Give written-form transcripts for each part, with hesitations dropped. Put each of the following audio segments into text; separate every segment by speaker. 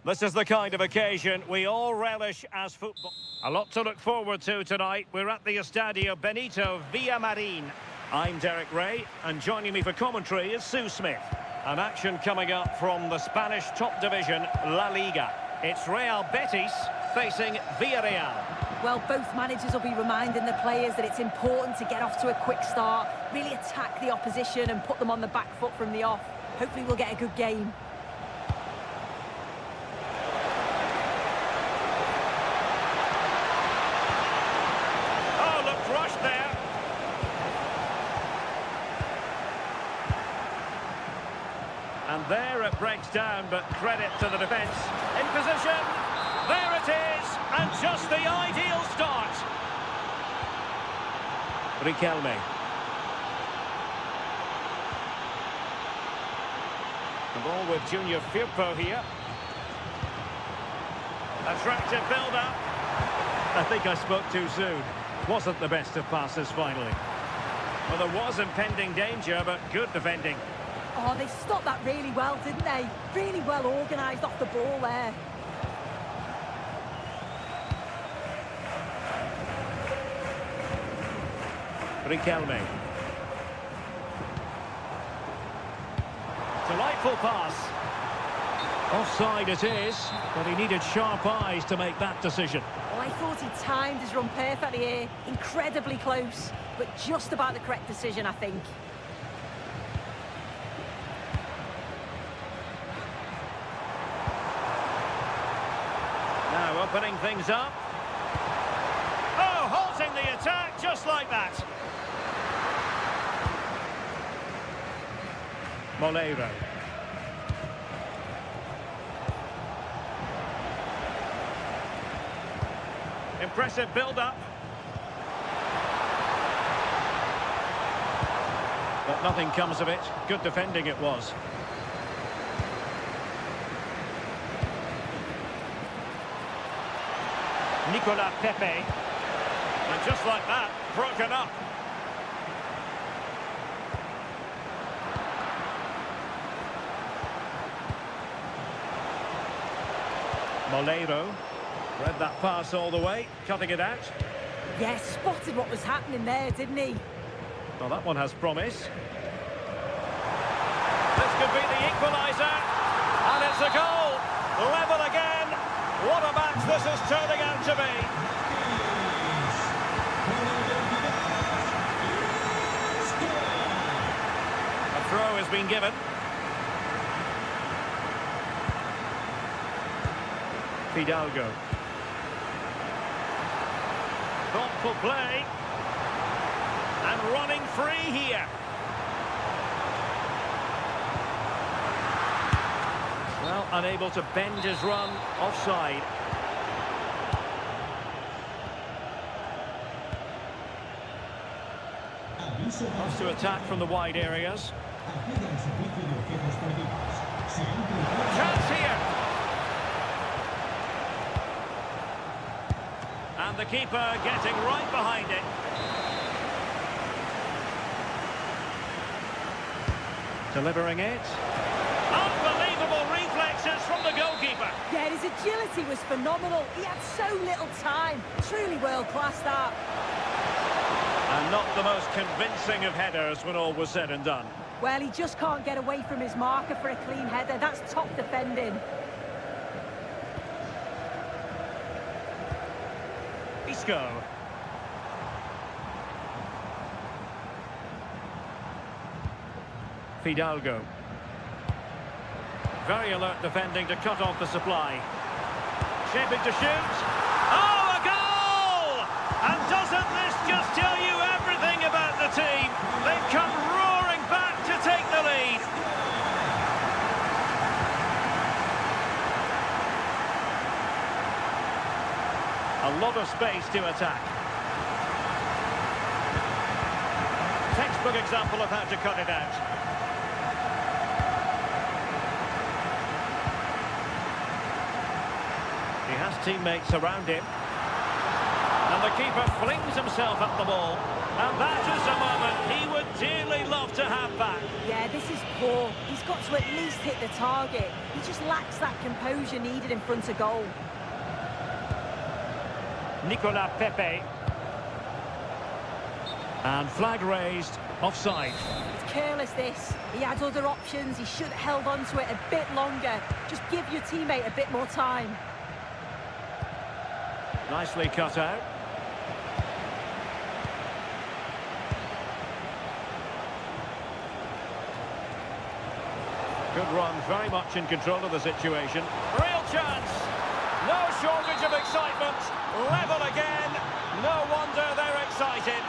Speaker 1: This is the kind of occasion we all relish as football. A lot to look forward to tonight. We're at the Estadio Benito Villamarín. I'm Derek Ray, and joining me for commentary is Sue Smith. An action coming up from the Spanish top division, La Liga. It's Real Betis facing Villarreal.
Speaker 2: Well, both managers will be reminding the players that it's important to get off to a quick start, really attack the opposition and put them on the back foot from the off. Hopefully we'll get a good game.
Speaker 1: And there it breaks down, but credit to the defence. In position, there it is, and just the ideal start. Riquelme. The ball with Junior Firpo here. Attractive build-up. I think I spoke too soon. Wasn't the best of passes finally. Well, there was impending danger, but good defending.
Speaker 2: Oh, they stopped that really well, didn't they? Really well organised off the ball there.
Speaker 1: Riquelme. Delightful pass. Offside it is, but he needed sharp eyes to make that decision.
Speaker 2: Well, I thought he timed his run perfectly here. Incredibly close, but just about the correct decision, I think.
Speaker 1: Now opening things up. Oh, halting the attack just like that. Molero. Impressive build-up. But nothing comes of it. Good defending it was. Nicolas Pepe. And just like that, broken up. Molero. Read that pass all the way, cutting it out.
Speaker 2: Yeah, spotted what was happening there, didn't he?
Speaker 1: Well, that one has promise. This could be the equaliser. And it's a goal. Level again. What a match this is turning out to be. A throw has been given. Fidalgo. Thoughtful play. And running free here. Well, unable to bend his run, offside. Wants to attack from the wide areas. Chance here. And the keeper getting right behind it. Delivering it. Unbelievable reflexes from the goalkeeper.
Speaker 2: Yeah, his agility was phenomenal. He had so little time. Truly world-class that.
Speaker 1: And not the most convincing of headers when all was said and done.
Speaker 2: Well, he just can't get away from his marker for a clean header. That's top defending.
Speaker 1: Isco. Fidalgo. Very alert defending to cut off the supply. Shaping to shoot. Oh, a goal! And doesn't this just tell you everything about the team? They've come roaring back to take the lead. A lot of space to attack. Textbook example of how to cut it out. He has teammates around him. And the keeper flings himself at the ball. And that is a moment he would dearly love to have back.
Speaker 2: Yeah, this is poor. He's got to at least hit the target. He just lacks that composure needed in front of goal.
Speaker 1: Nicolas Pepe. And flag raised, offside.
Speaker 2: It's careless, this. He had other options. He should have held on to it a bit longer. Just give your teammate a bit more time.
Speaker 1: Nicely cut out. Good run, very much in control of the situation. Real chance! No shortage of excitement. Level again. No wonder they're excited.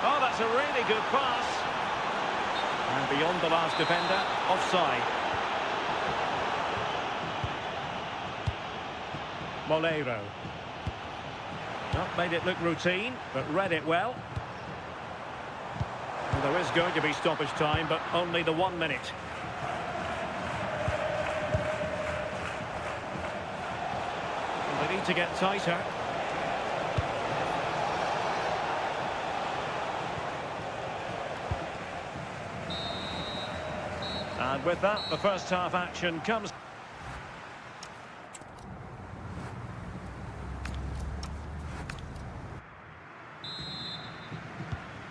Speaker 1: Oh, that's a really good pass. And beyond the last defender, offside. Molero. Not made it look routine, but read it well. Well, there is going to be stoppage time, but only the 1 minute. They need to get tighter. And with that, the first half action comes.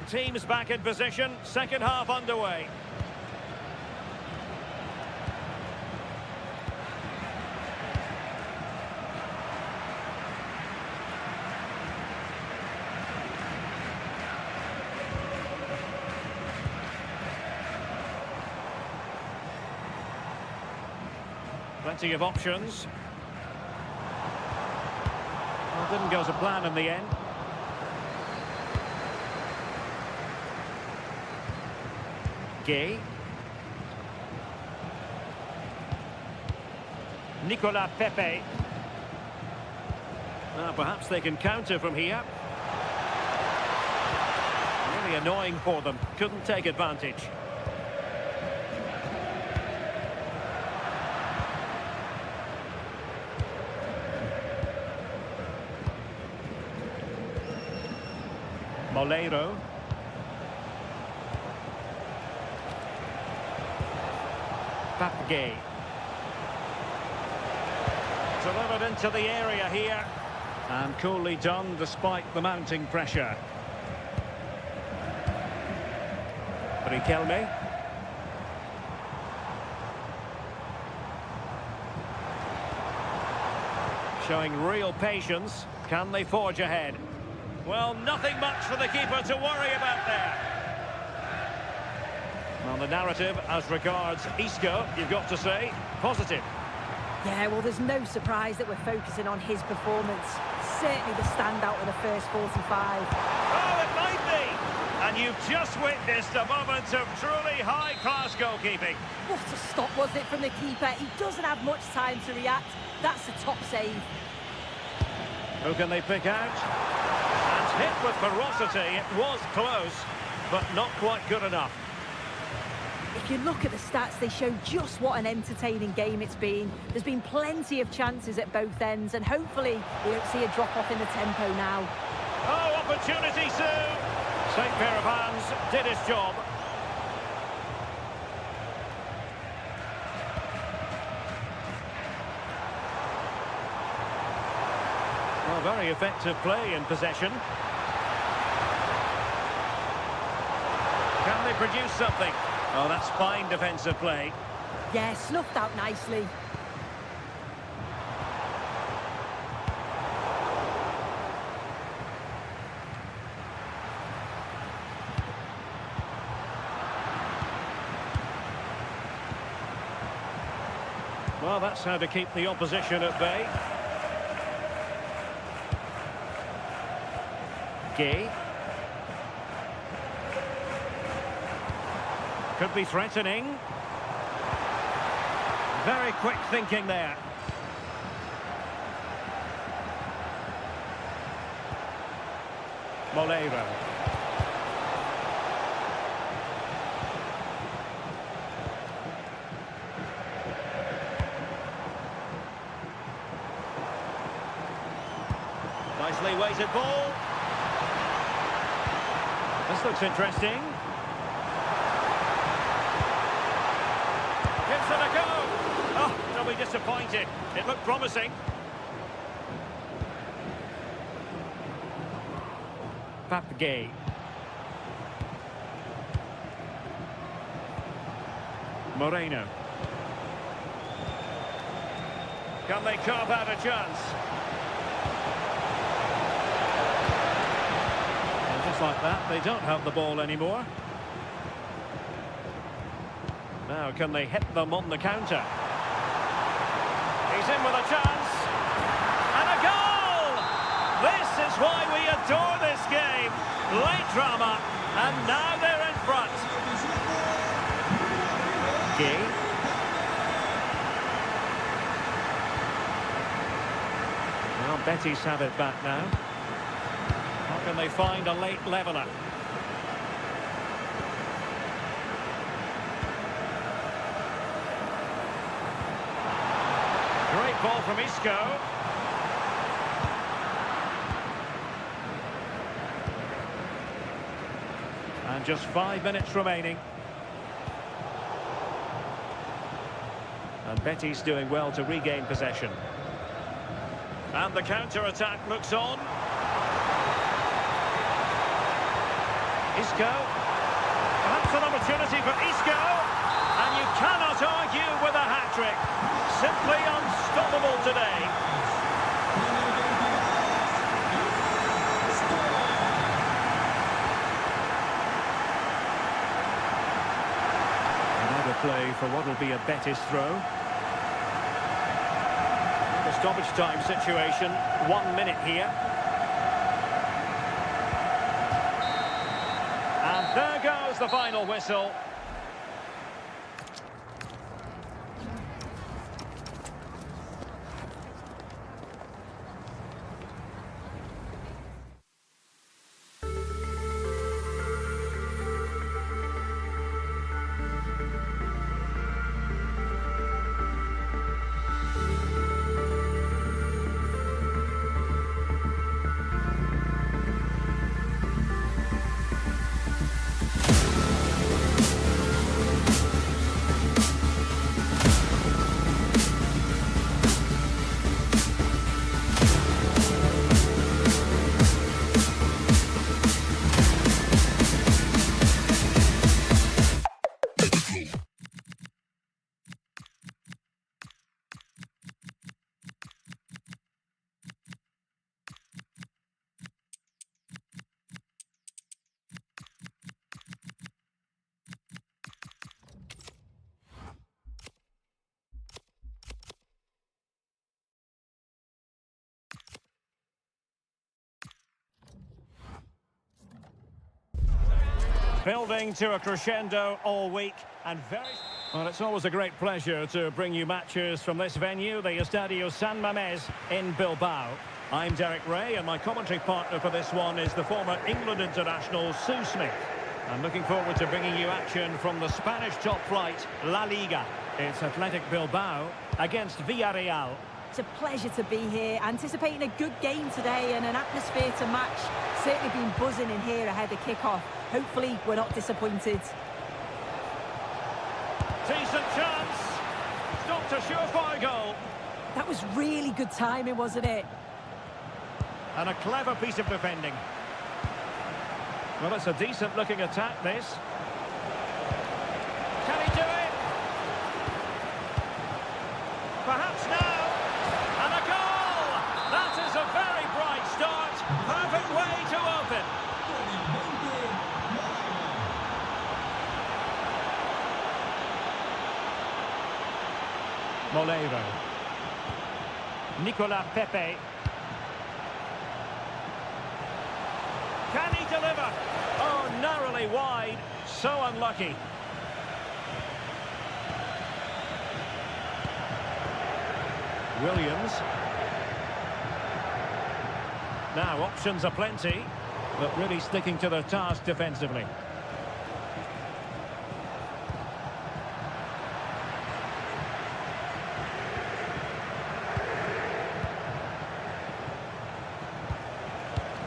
Speaker 1: Teams back in position, second half underway. Plenty of options. Well, didn't go to plan in the end. Gay. Nicolas Pepe. Perhaps they can counter from here. Really annoying for them. Couldn't take advantage. Molero. Papgay. Delivered into the area here. And coolly done despite the mounting pressure. Riquelme. Showing real patience. Can they forge ahead? Well, nothing much for the keeper to worry about there. Well, the narrative as regards Isco, you've got to say, positive.
Speaker 2: Yeah, well, there's no surprise that we're focusing on his performance. Certainly the standout of the first 45.
Speaker 1: Oh, it might be! And you've just witnessed a moment of truly high-class goalkeeping.
Speaker 2: What a stop was it from the keeper. He doesn't have much time to react. That's a top save.
Speaker 1: Who can they pick out? And hit with ferocity. It was close, but not quite good enough.
Speaker 2: If you look at the stats, they show just what an entertaining game it's been. There's been plenty of chances at both ends, and hopefully we don't see a drop-off in the tempo now.
Speaker 1: Oh, opportunity soon! Safe pair of hands, did his job. Well, very effective play in possession. Can they produce something? Oh, that's fine defensive play.
Speaker 2: Yeah, snuffed out nicely.
Speaker 1: Well, that's how to keep the opposition at bay. Gay. Could be threatening. Very quick thinking there. Moleiro. Nicely weighted ball. This looks interesting. Gives it a go. Oh, they'll be disappointed. It looked promising. Papgay. Moreno. Can they carve out a chance? And just like that, they don't have the ball anymore. Now, can they hit them on the counter? He's in with a chance. And a goal! This is why we adore this game. Late drama, and now they're in front. Gay. Well, Betis have it back now. How can they find a late leveller? Great ball from Isco. And just 5 minutes remaining. And Betis doing well to regain possession. And the counter-attack looks on. Isco. Perhaps an opportunity for Isco. And you cannot argue with a hat-trick. Simply unstoppable today. Another play for what will be a Betis throw. The stoppage time situation, 1 minute here. And there goes the final whistle. Building to a crescendo all week and very... Well, it's always a great pleasure to bring you matches from this venue, the Estadio San Mamés in Bilbao. I'm Derek Ray and my commentary partner for this one is the former England international Sue Smith. I'm looking forward to bringing you action from the Spanish top flight, La Liga. It's Athletic Bilbao against Villarreal.
Speaker 2: It's a pleasure to be here, anticipating a good game today and an atmosphere to match. Certainly been buzzing in here ahead of kick-off. Hopefully we're not disappointed.
Speaker 1: Decent chance. Stopped a surefire goal.
Speaker 2: That was really good timing, wasn't it?
Speaker 1: And a clever piece of defending. Well, it's a decent looking attack, this. Can he do it? Perhaps now. And a goal! That is a very bright start. Perfect way to open. Moleiro. Nicola Pepe. Can he deliver? Oh, narrowly wide. So unlucky. Williams. Now, options are plenty, but really sticking to their task defensively.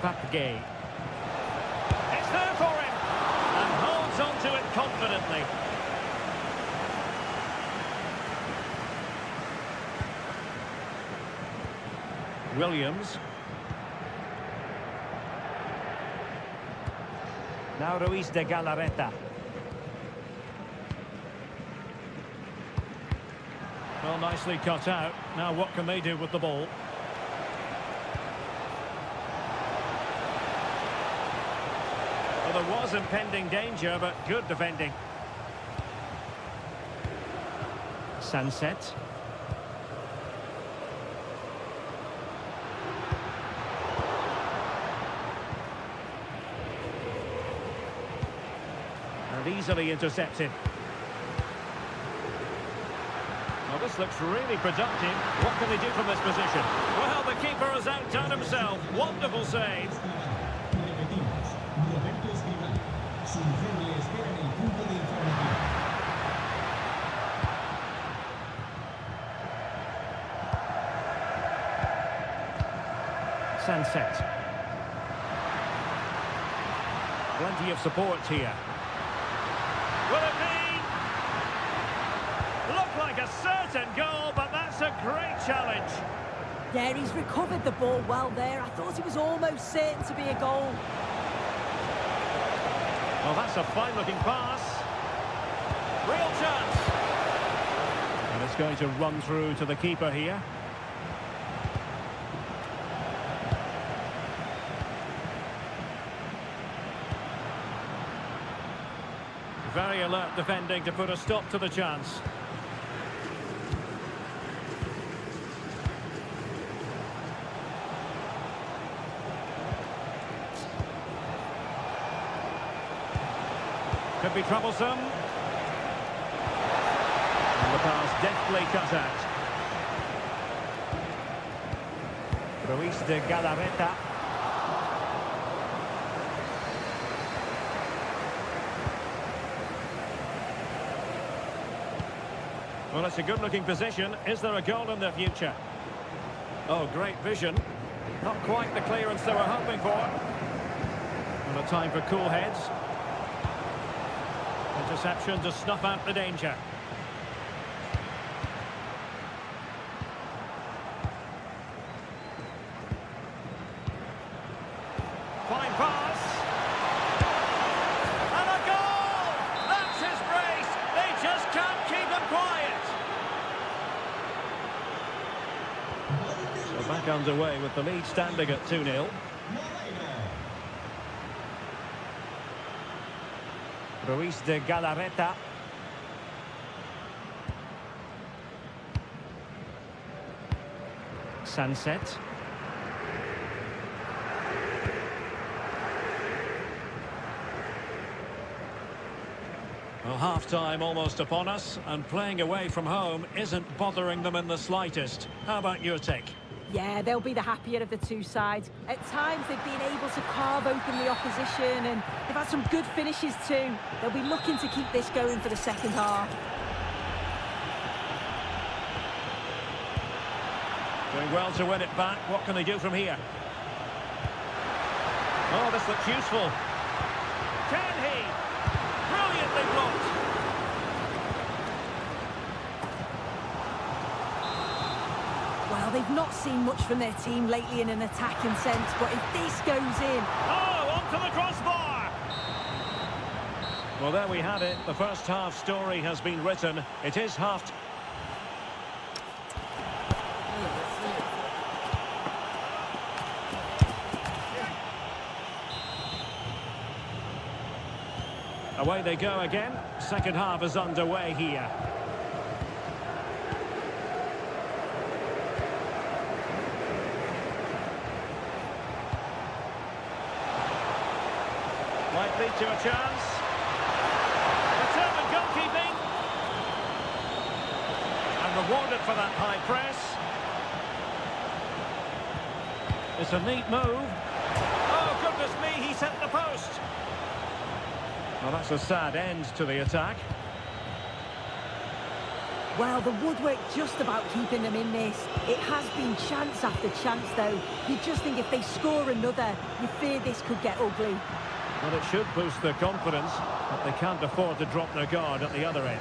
Speaker 1: Papgay. It's there for him, and holds on to it confidently. Williams. Now Ruiz de Galarreta. Well, nicely cut out. Now what can they do with the ball? Well, there was impending danger, but good defending. Sunset. And easily intercepted. Well, this looks really productive. What can they do from this position? Well, the keeper has outdone himself. Wonderful save. Sunset. Plenty of support here. Will it be? Looked like a certain goal, but that's a great challenge.
Speaker 2: Yeah, he's recovered the ball well there. I thought it was almost certain to be a goal.
Speaker 1: Well, that's a fine-looking pass. Real chance. And it's going to run through to the keeper here. Very alert defending to put a stop to the chance. Could be troublesome. And the pass deftly cut out. Ruiz de Galarreta. Well, it's a good-looking position. Is there a goal in the future? Oh, great vision. Not quite the clearance they were hoping for. And a time for cool heads. Interception to snuff out the danger. Fine pass. And a goal! That's his brace. They just can't keep him quiet. So back underway with the lead standing at 2-0. Ruiz de Galarreta. Sunset. Well, half-time almost upon us, and playing away from home isn't bothering them in the slightest. How about your take?
Speaker 2: Yeah, they'll be the happier of the two sides. At times, they've been able to carve open the opposition, and they've had some good finishes too. They'll be looking to keep this going for the second half.
Speaker 1: Doing well to win it back. What can they do from here? Oh, this looks useful. Can he? Brilliantly blocked.
Speaker 2: Well, they've not seen much from their team lately in an attacking sense, but if this goes in...
Speaker 1: Oh, onto the crossbar! Well, there we have it. The first half story has been written. It is half... Away they go again. Second half is underway here. lead to a chance. Determined goalkeeping. And rewarded for that high press. It's a neat move. Oh, goodness me, he's hit the post. Well, that's a sad end to the attack.
Speaker 2: Well, the woodwork just about keeping them in this. It has been chance after chance, though. You just think if they score another, you fear this could get ugly.
Speaker 1: Well, it should boost their confidence, but they can't afford to drop their guard at the other end.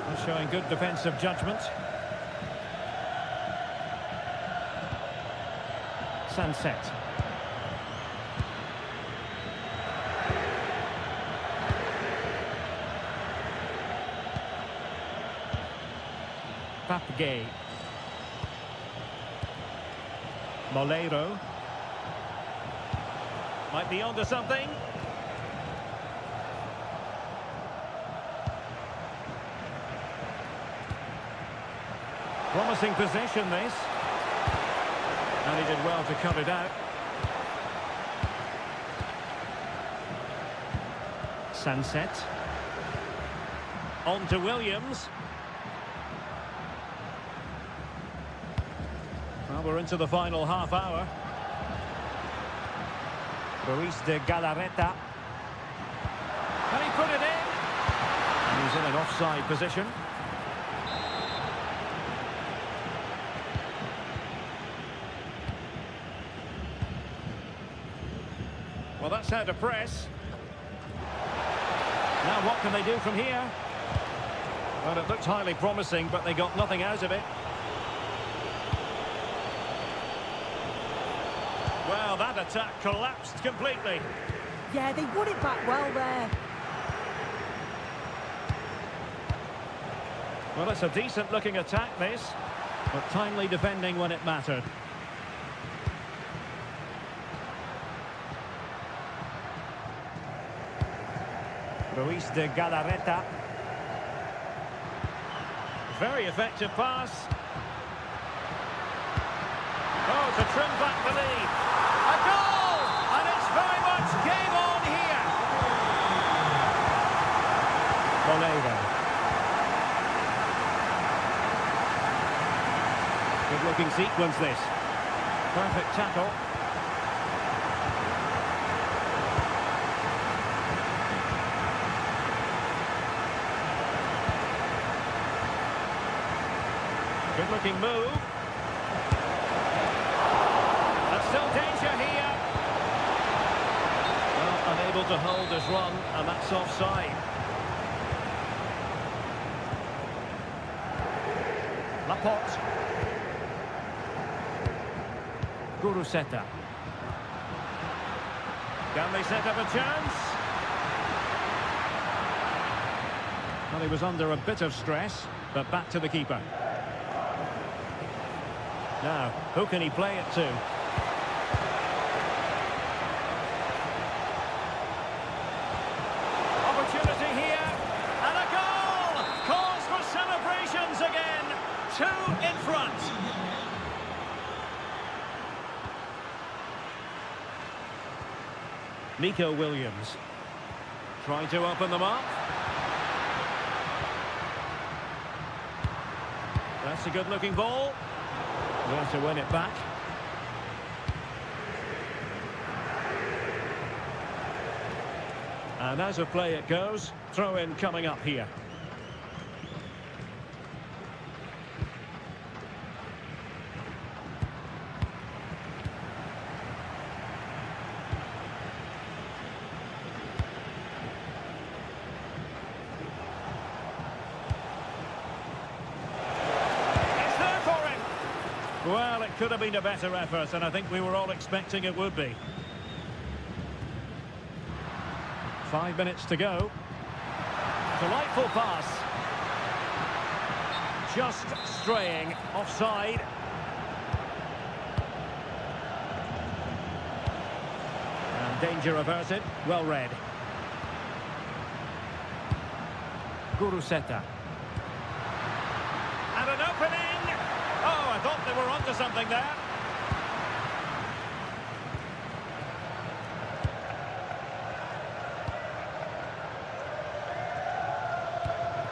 Speaker 1: They're showing good defensive judgment. Sunset. Papgay. Molero. Might be onto something. Promising possession, this. And he did well to cut it out. Sunset. On to Williams. Well, we're into the final half hour. Ruiz de Galarreta. Can he put it in? And he's in an offside position. Well, that's how to press. Now what can they do from here? Well, it looked highly promising, but they got nothing out of it. Well, that attack collapsed completely.
Speaker 2: Yeah, they won it back well there.
Speaker 1: Well, it's a decent-looking attack, this, but timely defending when it mattered. Ruiz de Galarreta. Very effective pass. Oh, to trim back the lead. A goal! And it's very much game on here. Molero. Good-looking sequence, this. Perfect tackle. Good-looking move. And still danger here. Well, unable to hold his run, and that's offside. Laporte. Guruseta. Can they set up a chance? Well, he was under a bit of stress, but back to the keeper. Now, who can he play it to? Opportunity here, and a goal! Calls for celebrations again. 2 in front. Nico Williams trying to open them up. That's a good-looking ball. Well, to win it back. And as a play it goes, throw in coming up here. Well, it could have been a better effort, and I think we were all expecting it would be. 5 minutes to go. Delightful pass. Just straying offside. And danger averted. Well read. Guruseta. And an opening. Oh, I thought they were onto something there.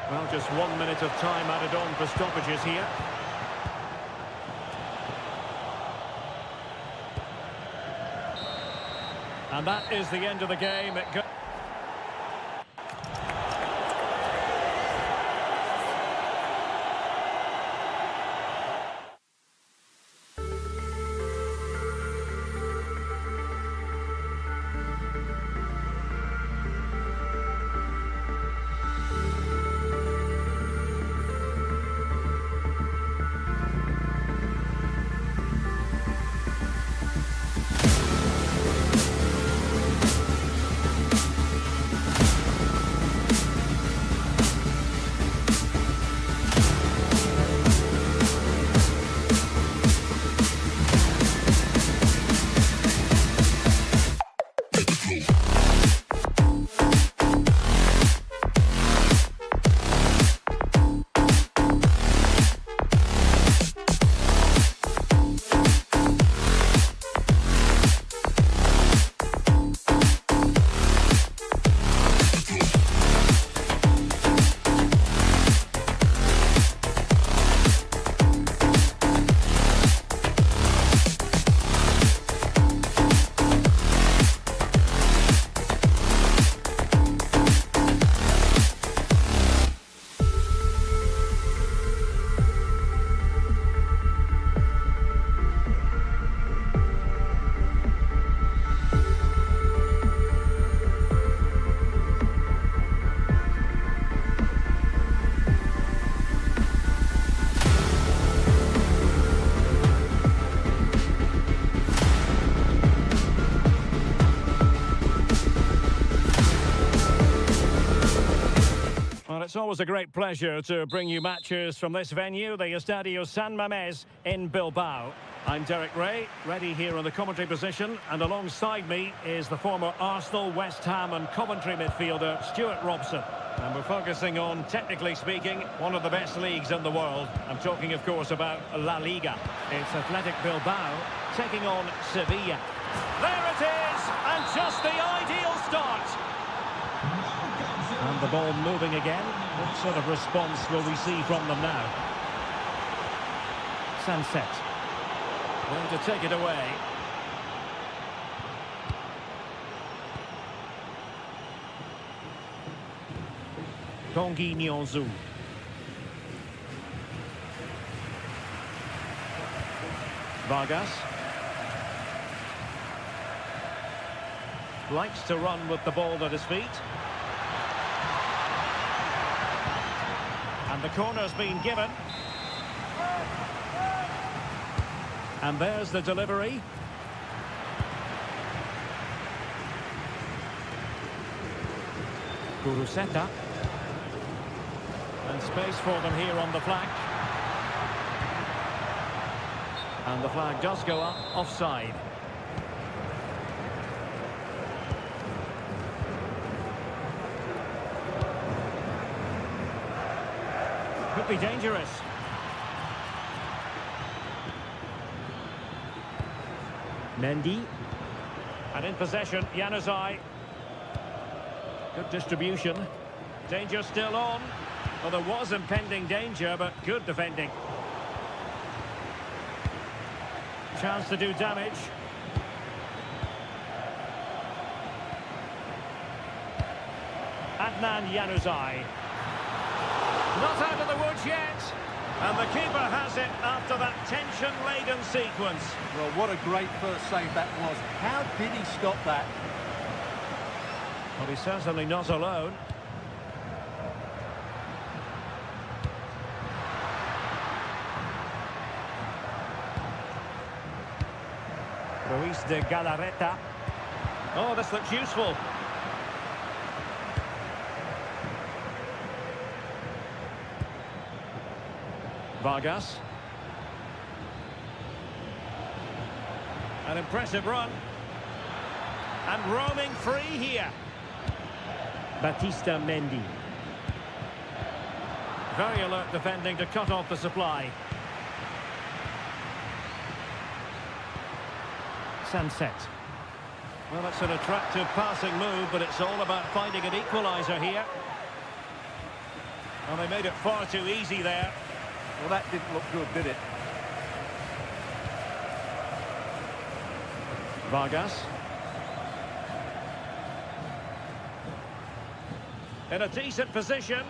Speaker 1: Well, just 1 minute of time added on for stoppages here. And that is the end of the game. It's always a great pleasure to bring you matches from this venue, the Estadio San Mamés in Bilbao. I'm Derek Ray, ready here in the commentary position, and alongside me is the former Arsenal, West Ham and Coventry midfielder Stuart Robson. And we're focusing on, technically speaking, one of the best leagues in the world. I'm talking, of course, about La Liga. It's Athletic Bilbao taking on Sevilla. There it is, and just the ideal start. And the ball moving again. What sort of response will we see from them now? Sunset. Going to take it away. Tanguy Nianzou. Vargas. Likes to run with the ball at his feet. And the corner's been given. And there's the delivery. Kuruseta. And space for them here on the flank. And the flag does go up, offside. Could be dangerous. Mendy. And in possession, Januzaj. Good distribution. Danger still on. Well, there was impending danger, but good defending. Chance to do damage. Adnan Januzaj. Not out of the woods yet. And the keeper has it after that tension-laden sequence.
Speaker 3: Well, what a great first save that was. How did he stop that?
Speaker 1: Well, he's certainly not alone. Ruiz de Galarreta. Oh, this looks useful. Vargas. An impressive run. And roaming free here. Batista Mendy. Very alert defending to cut off the supply. Sunset. Well, it's an attractive passing move, but it's all about finding an equaliser here. Well, they made it far too easy there.
Speaker 3: Well, that didn't look good, did it?
Speaker 1: Vargas. In a decent position.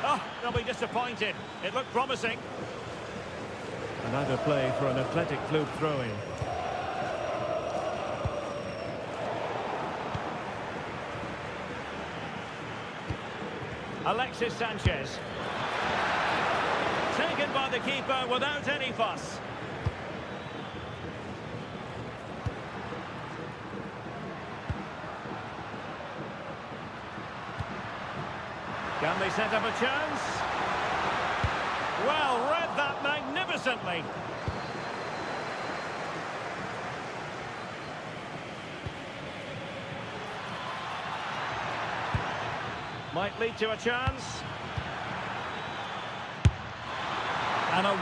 Speaker 1: Oh, they'll be disappointed. It looked promising. Another play for an Athletic Club throw-in. Alexis Sanchez. Taken by the keeper without any fuss. Can they set up a chance? Well, read that magnificently. Might lead to a chance. And a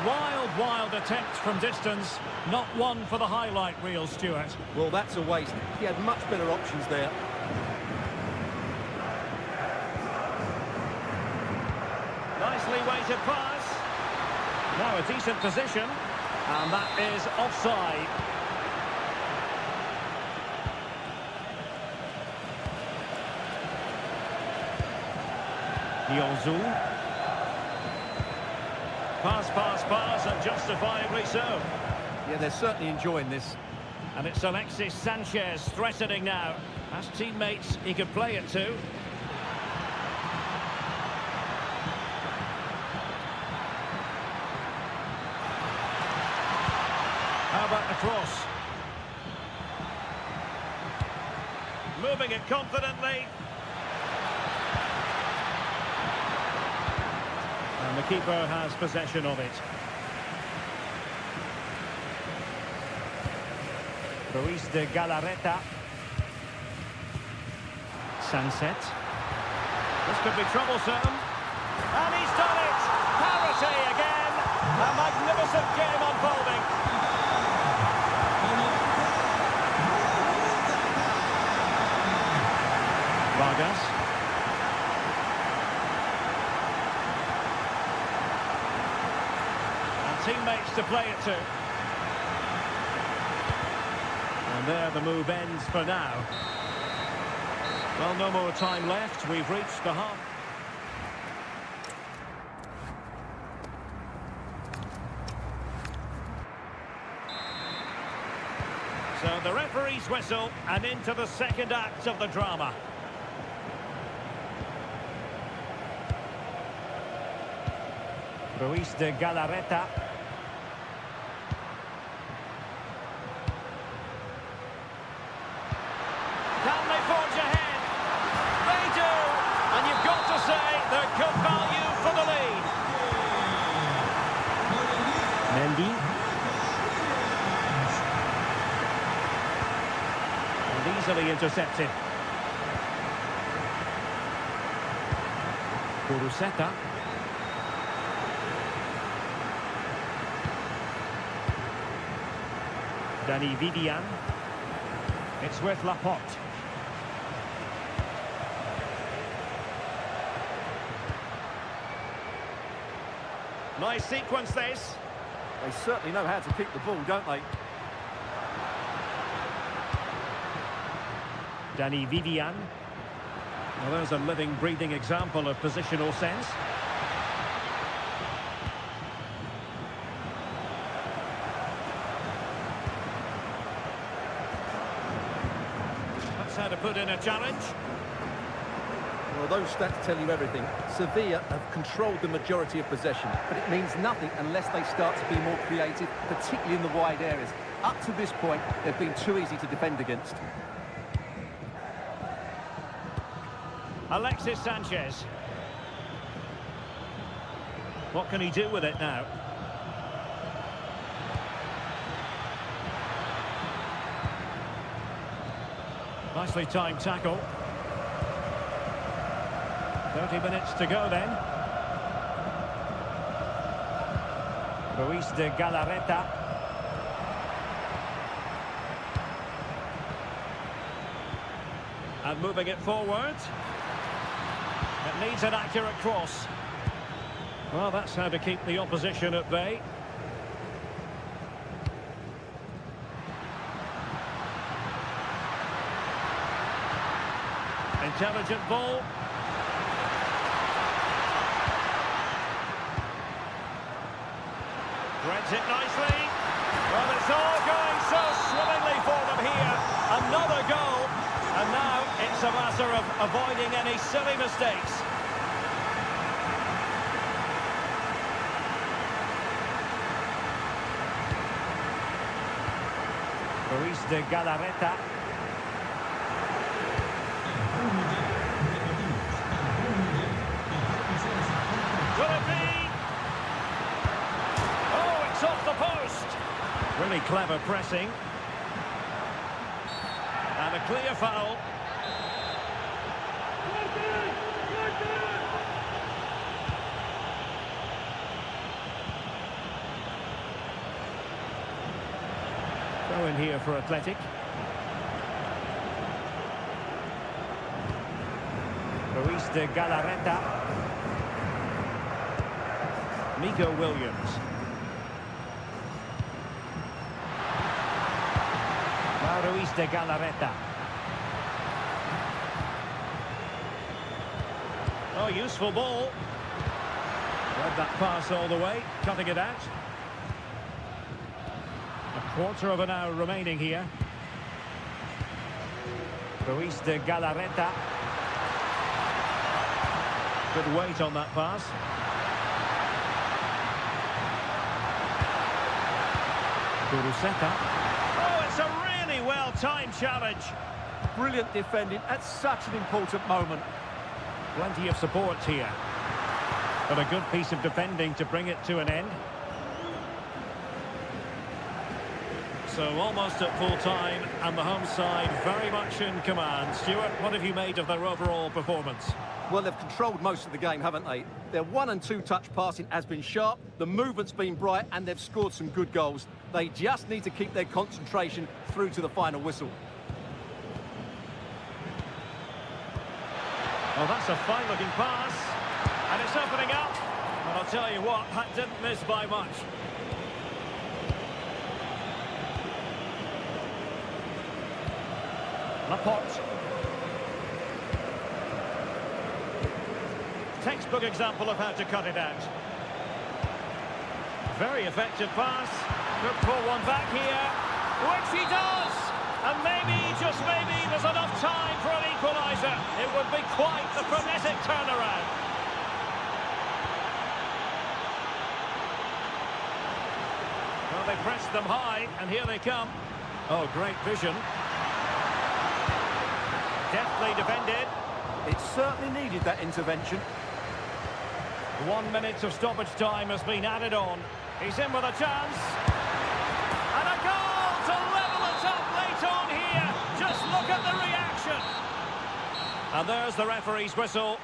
Speaker 1: wild attempt from distance. Not one for the highlight reel, Stuart.
Speaker 3: Well, that's a waste. He had much better options there.
Speaker 1: Nicely weighted pass. Now a decent position. And that is offside. Yonzu. Pass, and justifiably so.
Speaker 3: Yeah, they're certainly enjoying this.
Speaker 1: And it's Alexis Sanchez threatening now. Has teammates he could play it to. How about the cross? Moving it confidently. And the keeper has possession of it. Ruiz de Galarreta. Sunset. This could be troublesome. And he's done it! Parity again! A magnificent game unfolding. Vargas. And teammates to play it to. And there the move ends for now. Well, no more time left. We've reached the half. So the referee's whistle and into the second act of the drama. Ruiz de Galarreta. Can they forge ahead? They do! And you've got to say they're good value for the lead. Mendy. And easily intercepted. Kuruseta. Danny Vivian. It's with Laporte. Nice sequence this.
Speaker 3: They certainly know how to kick the ball, don't they?
Speaker 1: Danny Vivian. Well, there's a living, breathing example of positional sense. That's how to put in a challenge.
Speaker 3: Well, those stats tell you everything. Sevilla have controlled the majority of possession, but it means nothing unless they start to be more creative, particularly in the wide areas. Up to this point, they've been too easy to defend against.
Speaker 1: Alexis Sanchez. What can he do with it now? Nicely timed tackle. 30 minutes to go then. Ruiz de Galarreta. And moving it forward. It needs an accurate cross. Well, that's how to keep the opposition at bay. Intelligent ball. Threads it nicely. Well, it's all going so swimmingly for them here. Another goal. And now it's a matter of avoiding any silly mistakes. Ruiz de Galarreta. Will it be? Oh, it's off the post. Really clever pressing. And a clear foul. Throw in here for Athletic. Ruiz de Galarreta. Nico Williams. Now Ruiz de Galarreta. Oh, useful ball. Read that pass all the way, cutting it out. A quarter of an hour remaining here. Ruiz de Galarreta. Good weight on that pass. Kuruseta. Oh, it's a really well-timed challenge.
Speaker 3: Brilliant defending at such an important moment.
Speaker 1: Plenty of support here. But a good piece of defending to bring it to an end. So almost at full time, and the home side very much in command. Stuart, what have you made of their overall performance?
Speaker 3: Well, they've controlled most of the game, haven't they? Their 1- and 2-touch passing has been sharp, the movement's been bright, and they've scored some good goals. They just need to keep their concentration through to the final whistle.
Speaker 1: Well, that's a fine-looking pass. And it's opening up. And I'll tell you what, that didn't miss by much. Laporte. Textbook example of how to cut it out. Very effective pass. Could pull one back here, which he does. And maybe, just maybe, there's enough time for an equaliser. It would be quite a frenetic turnaround. Well, they pressed them high, and here they come. Oh, great vision. Deftly defended.
Speaker 3: It certainly needed that intervention.
Speaker 1: 1 minute of stoppage time has been added on. He's in with a chance. And a goal to level it up late on here. Just look at the reaction. And there's the referee's whistle.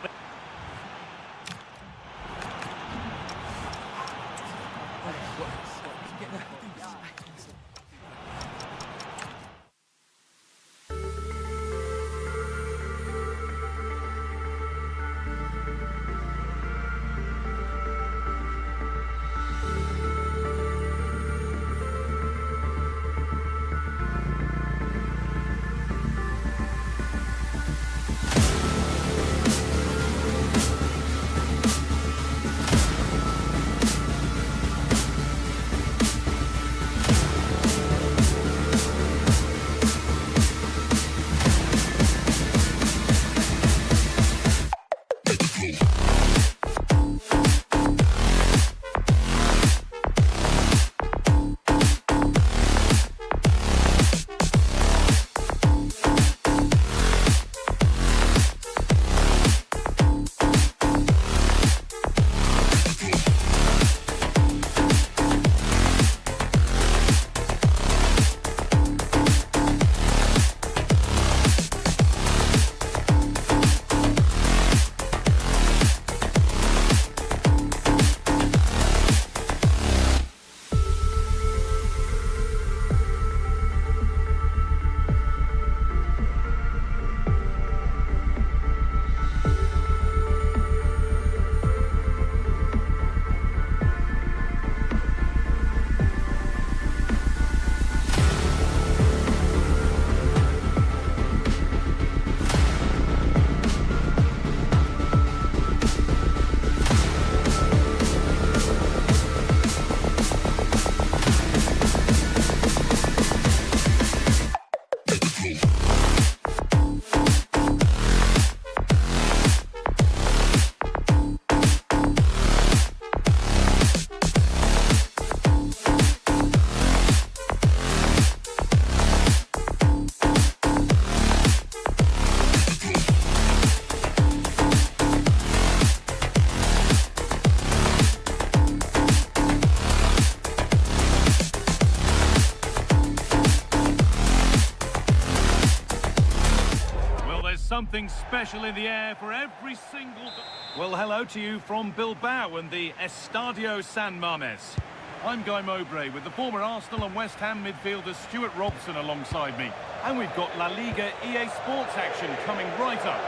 Speaker 4: something special in the air for every single... Well, hello to you from Bilbao and the Estadio San Mamés. I'm Guy Mowbray with the former Arsenal and West Ham midfielder Stuart Robson alongside me. And we've got La Liga EA Sports action coming right up.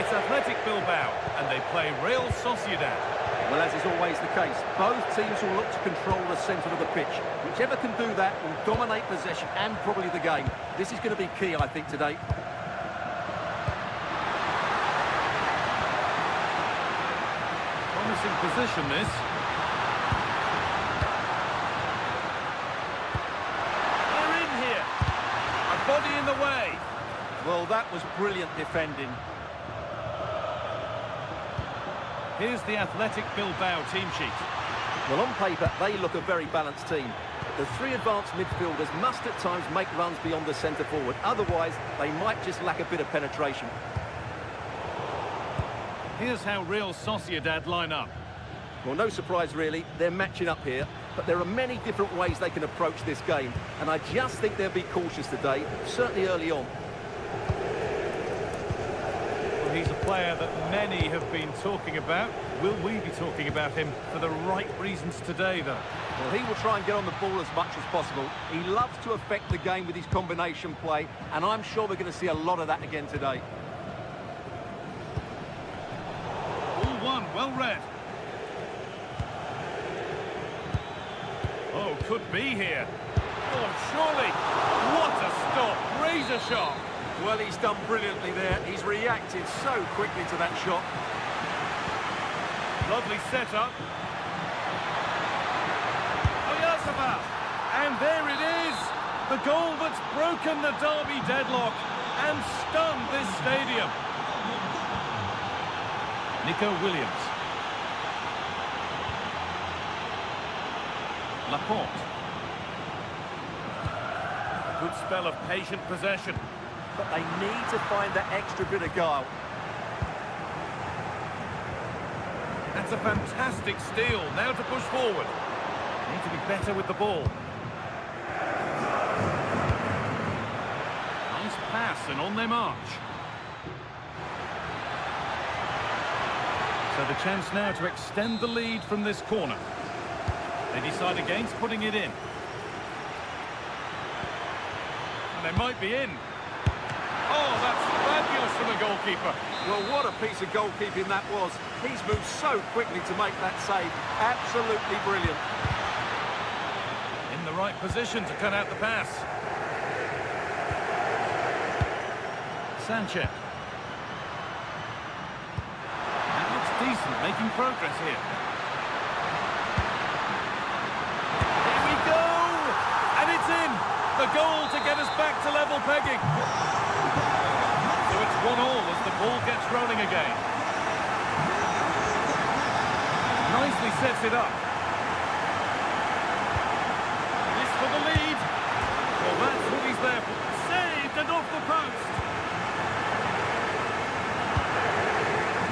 Speaker 4: It's Athletic Bilbao and they play Real Sociedad.
Speaker 3: Well, as is always the case, both teams will look to control the centre of the pitch. Whichever can do that will dominate possession and probably the game. This is going to be key, I think, today.
Speaker 4: Promising position, this. They're in here. A body in the way.
Speaker 3: Well, that was brilliant defending.
Speaker 4: Here's the Athletic Bilbao team sheet.
Speaker 3: Well, on paper, they look a very balanced team. The three advanced midfielders must at times make runs beyond the centre forward. Otherwise, they might just lack a bit of penetration.
Speaker 4: Here's how Real Sociedad line up.
Speaker 3: Well, no surprise, really. They're matching up here. But there are many different ways they can approach this game. And I just think they'll be cautious today, certainly early on.
Speaker 4: Well, he's a player that many have been talking about. Will we be talking about him for the right reasons today, though?
Speaker 3: Well, he will try and get on the ball as much as possible. He loves to affect the game with his combination play, and I'm sure we're going to see a lot of that again today.
Speaker 4: All one, well read. Oh, could be here. Oh, surely. What a stop. Razor sharp.
Speaker 3: Well, he's done brilliantly there. He's reacted so quickly to that shot.
Speaker 4: Lovely setup. And there it is, the goal that's broken the derby deadlock and stunned this stadium. Nico Williams. Laporte. A good spell of patient possession.
Speaker 3: But they need to find that extra bit of guile.
Speaker 4: That's a fantastic steal. Now to push forward. Need to be better with the ball. Nice pass and on their march. So the chance now to extend the lead from this corner. They decide against putting it in. And they might be in. Oh, that's fabulous from the goalkeeper.
Speaker 3: Well, what a piece of goalkeeping that was. He's moved so quickly to make that save. Absolutely brilliant.
Speaker 4: In the right position to cut out the pass. Sanchez. That looks decent, making progress here. Here we go! And it's in! The goal to get us back to level pegging. So it's 1-1 as the ball gets rolling again. Nicely sets it up. This for the lead. Well, that's what he's there for. Saved and off the post.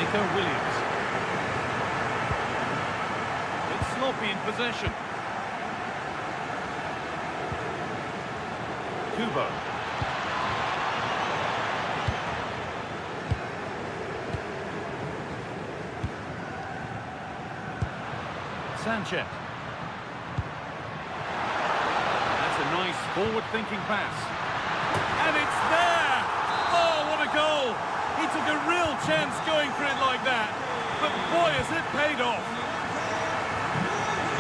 Speaker 4: Nico Williams. It's sloppy in possession. Kubo. Sanchez. That's a nice forward-thinking pass. And it's there! Oh, what a goal! He took a real chance going for it like that. But boy, has it paid off.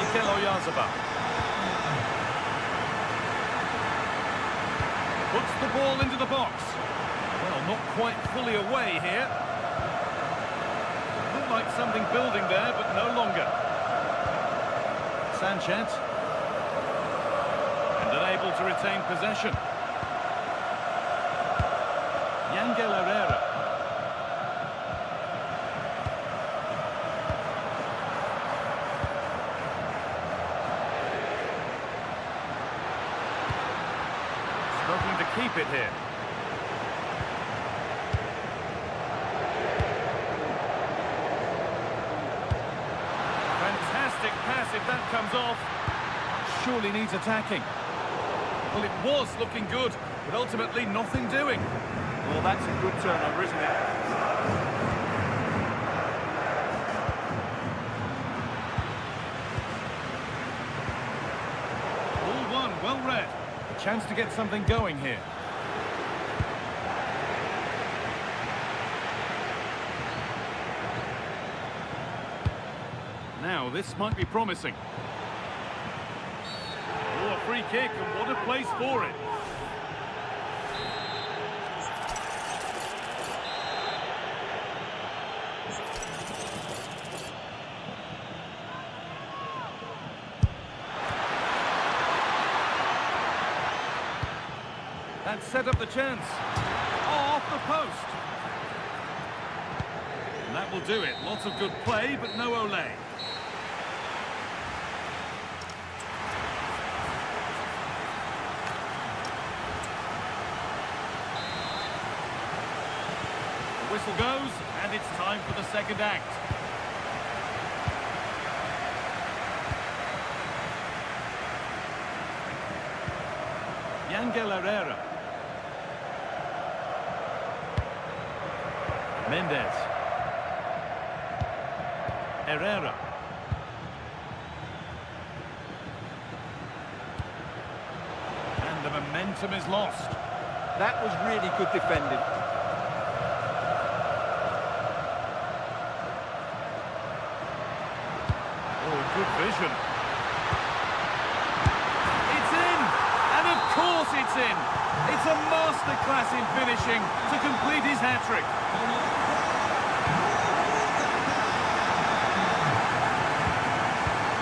Speaker 4: Mikel Oyarzabal. Puts the ball into the box. Well, not quite fully away here. Looked like something building there, but no longer. Sanchez. And unable to retain possession. Yangel Herrera. Struggling to keep it here. Fantastic pass if that comes off. Surely needs attacking. Well, it was looking good, but ultimately nothing doing. Well, that's a good turnover, isn't it? All one, well read. A chance to get something going here. Now, this might be promising. Oh, a free kick, and what a place for it. That set up the chance. Oh, off the post. And that will do it. Lots of good play, but no Olé. The whistle goes, and it's time for the second act. Herrera. Mendes. Herrera. And the momentum is lost.
Speaker 3: That was really good defending.
Speaker 4: Oh, good vision. It's in! And of course it's in! It's a masterclass in finishing to complete his hat-trick.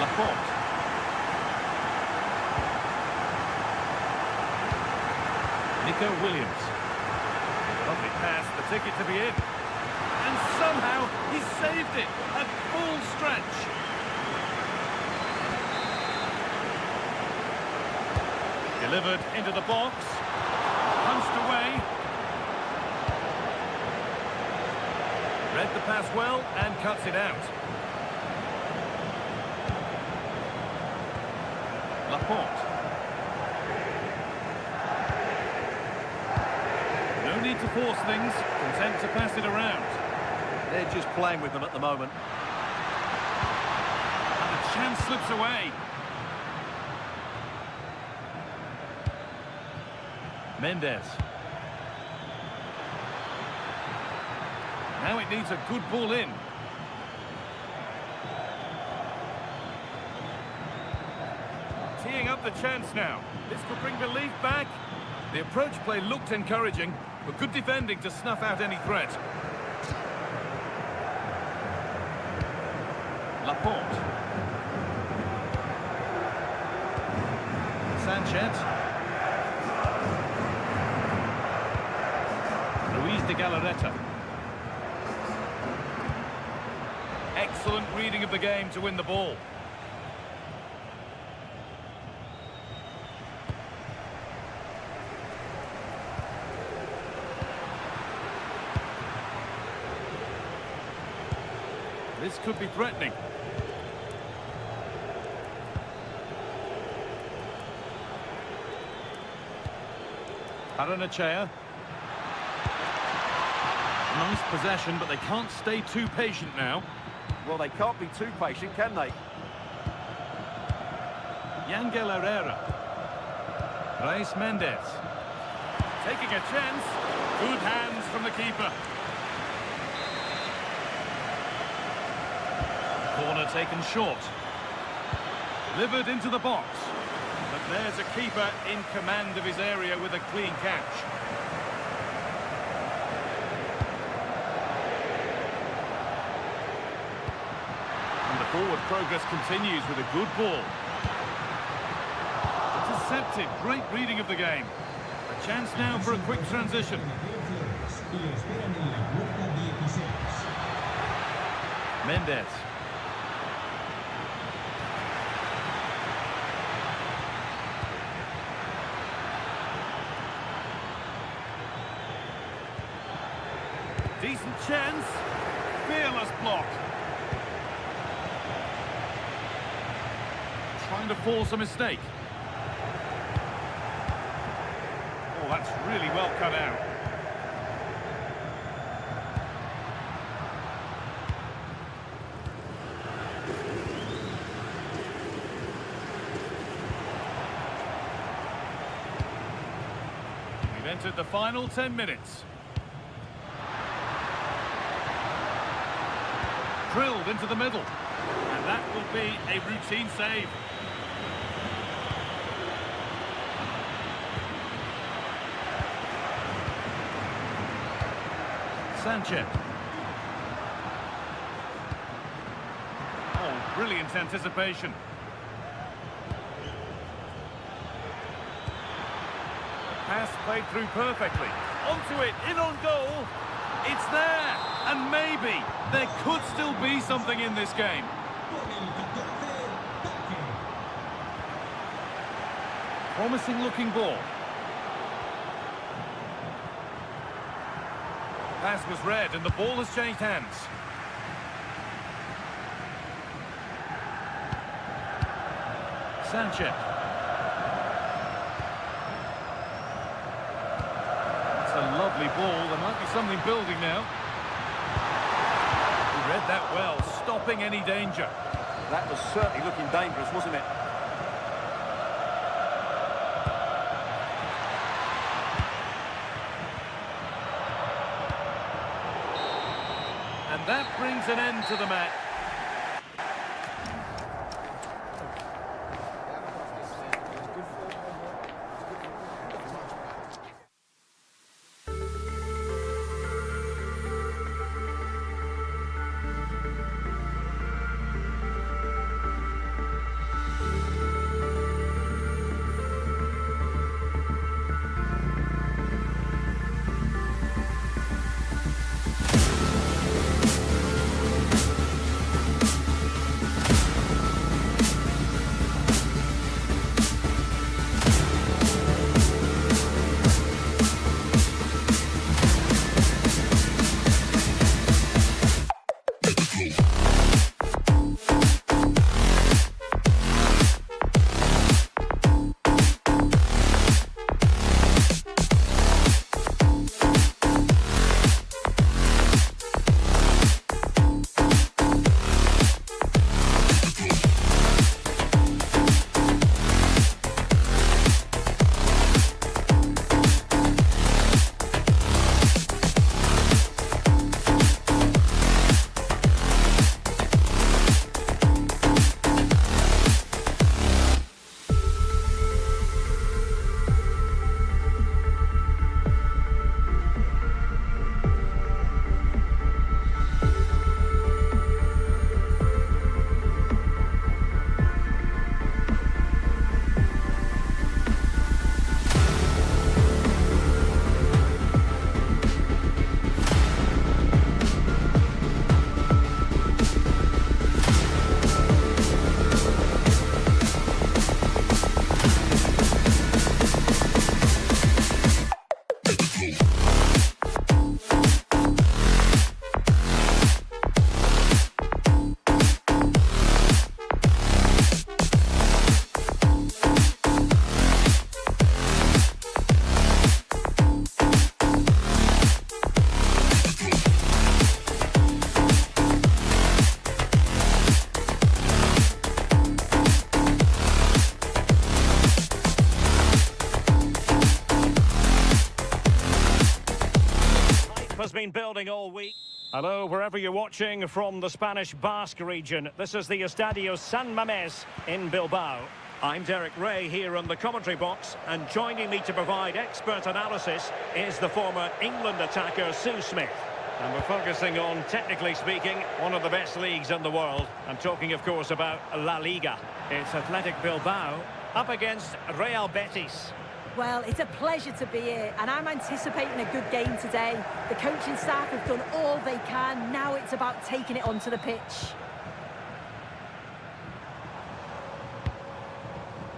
Speaker 4: Laporte. Nico Williams. Lovely pass, the ticket to be in. And somehow he saved it at full stretch. Delivered into the box. Punched away. Read the pass well and cuts it out. Laporte. No need to force things. Content to pass it around.
Speaker 3: They're just playing with them at the moment.
Speaker 4: And the chance slips away. Mendes. Now it needs a good ball in. Teeing up the chance now. This could bring belief back. The approach play looked encouraging, but good defending to snuff out any threat. Laporte. Sanchez. De Galarreta. Excellent reading of the game to win the ball. This could be threatening. Aranachea. Nice possession, but they can't stay too patient now.
Speaker 3: Well, they can't be too patient, can they?
Speaker 4: Yangel Herrera. Reis Mendes. Taking a chance. Good hands from the keeper. Corner taken short. Delivered into the box. But there's a keeper in command of his area with a clean catch. Forward progress continues with a good ball. Intercepted, great reading of the game. A chance now for a quick transition. Mendes. Decent chance. Fearless block. Trying to force a mistake. Oh, that's really well cut out. entered the final 10 minutes. Drilled into the middle. And that will be a routine save. Sanchez. Oh, brilliant anticipation. Pass played through perfectly. Onto it, in on goal. It's there. And maybe there could still be something in this game. Promising looking ball. Pass was read and the ball has changed hands. Sanchez. It's a lovely ball. There might be something building now. He read that well, stopping any danger.
Speaker 3: That was certainly looking dangerous, wasn't it?
Speaker 4: And that brings an end to the match.
Speaker 1: Has been building all week. Hello, wherever you're watching from the Spanish Basque region. This is the Estadio San Mamés in Bilbao. I'm Derek Ray here in the commentary box, and joining me to provide expert analysis is the former England attacker Sue Smith. And we're focusing on, technically speaking, one of the best leagues in the world. I'm talking, of course, about La Liga. It's Athletic Bilbao up against Real Betis.
Speaker 2: Well, it's a pleasure to be here, and I'm anticipating a good game today. The coaching staff have done all they can. Now it's about taking it onto the pitch.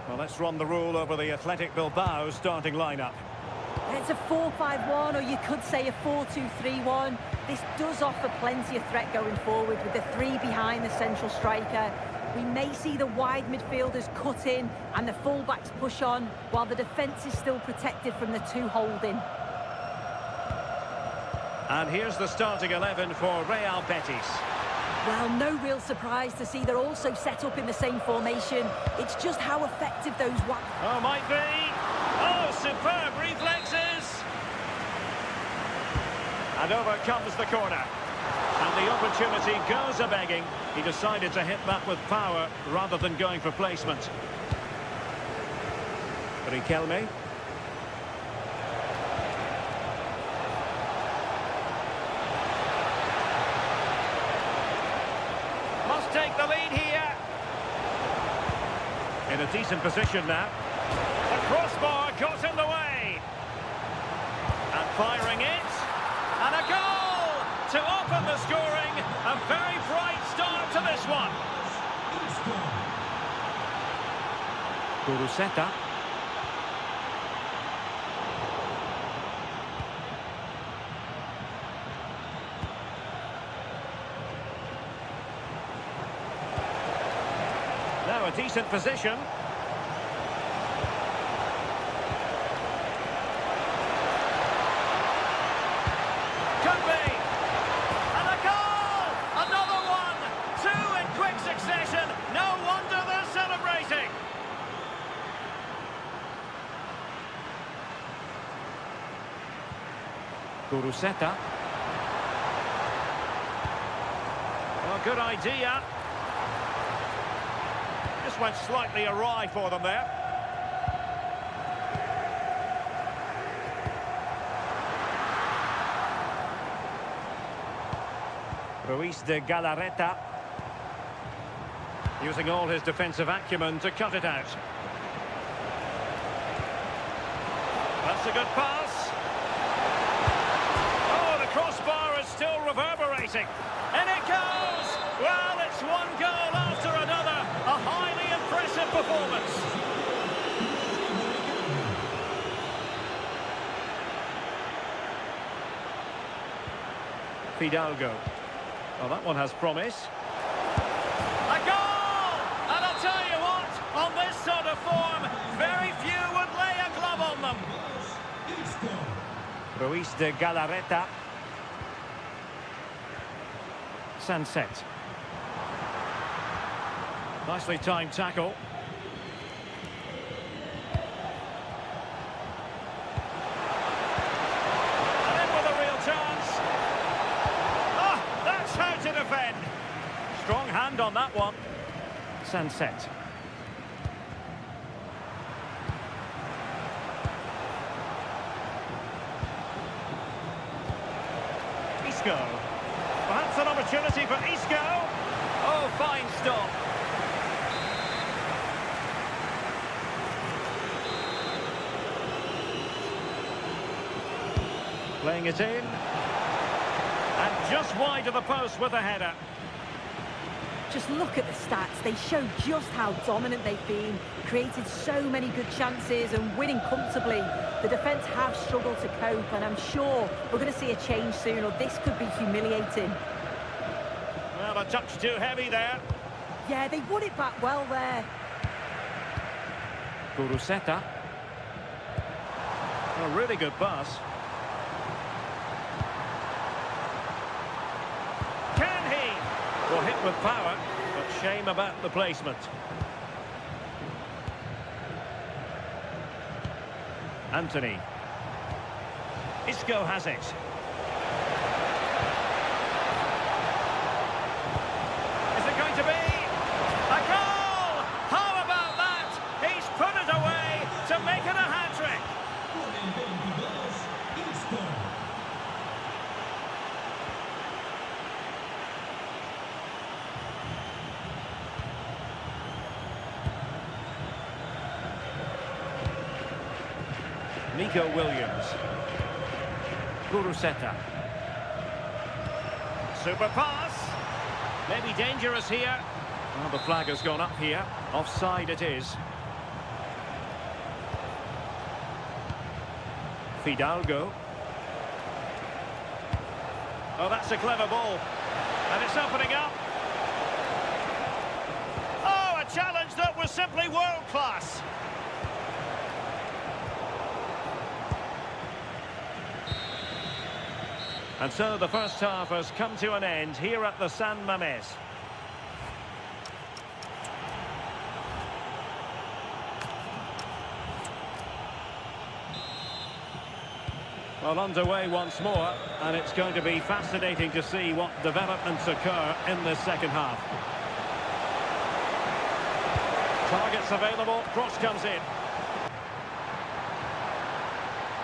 Speaker 1: Well, let's run the rule over the Athletic Bilbao starting lineup.
Speaker 2: It's a 4-5-1, or you could say a 4-2-3-1. This does offer plenty of threat going forward with the three behind the central striker. We may see the wide midfielders cut in and the fullbacks push on, while the defence is still protected from the two holding.
Speaker 1: And here's the starting 11 for Real Betis.
Speaker 2: Well, no real surprise to see they're also set up in the same formation. It's just how effective those...
Speaker 1: Oh, might be. Oh, superb reflexes. And over comes the corner. And the opportunity goes a-begging. He decided to hit that with power rather than going for placement. Riquelme. Must take the lead here. In a decent position now. The crossbar got in the way. And firing it. And a goal to open the scoring. A very bright start to this one. Guruseta. Now a decent position. Could be. And a goal! Another one! Two in quick succession. No wonder they're celebrating. Guruseta. Oh, good idea. Just went slightly awry for them there. Ruiz de Galarreta. Using all his defensive acumen to cut it out. That's a good pass. Oh, the crossbar is still reverberating. And it goes! Well, it's one goal after another. A highly impressive performance. Fidalgo. Well, that one has promise. A goal! And I'll tell you what, on this sort of form, very few would lay a glove on them. Ruiz de Galarreta. Sunset. Nicely timed tackle. And in with a real chance. Ah, that's how to defend. Strong hand on that one. Sunset. Isco. Perhaps an opportunity for Isco. Oh, fine stop. Playing it in. And just wide of the post with a header.
Speaker 2: Just look at the stats. They show just how dominant they've been. Created so many good chances and winning comfortably. The defence have struggled to cope, and I'm sure we're going to see a change soon, or this could be humiliating.
Speaker 1: Well, a touch too heavy there.
Speaker 2: Yeah, they won it back well there.
Speaker 1: Guruseta. A really good pass. Can he? Well, hit with power, but shame about the placement. Anthony. Isco has it. Is it going to be a goal? How about that? He's put it away to make it a hat-trick. Nico Williams. Guruseta. Super pass. Maybe dangerous here. Well, the flag has gone up here. Offside it is. Fidalgo. Oh, that's a clever ball. And it's opening up. Oh, a challenge that was simply world-class. And so the first half has come to an end here at the San Mamés. Well, underway once more, and it's going to be fascinating to see what developments occur in the second half. Targets available, cross comes in.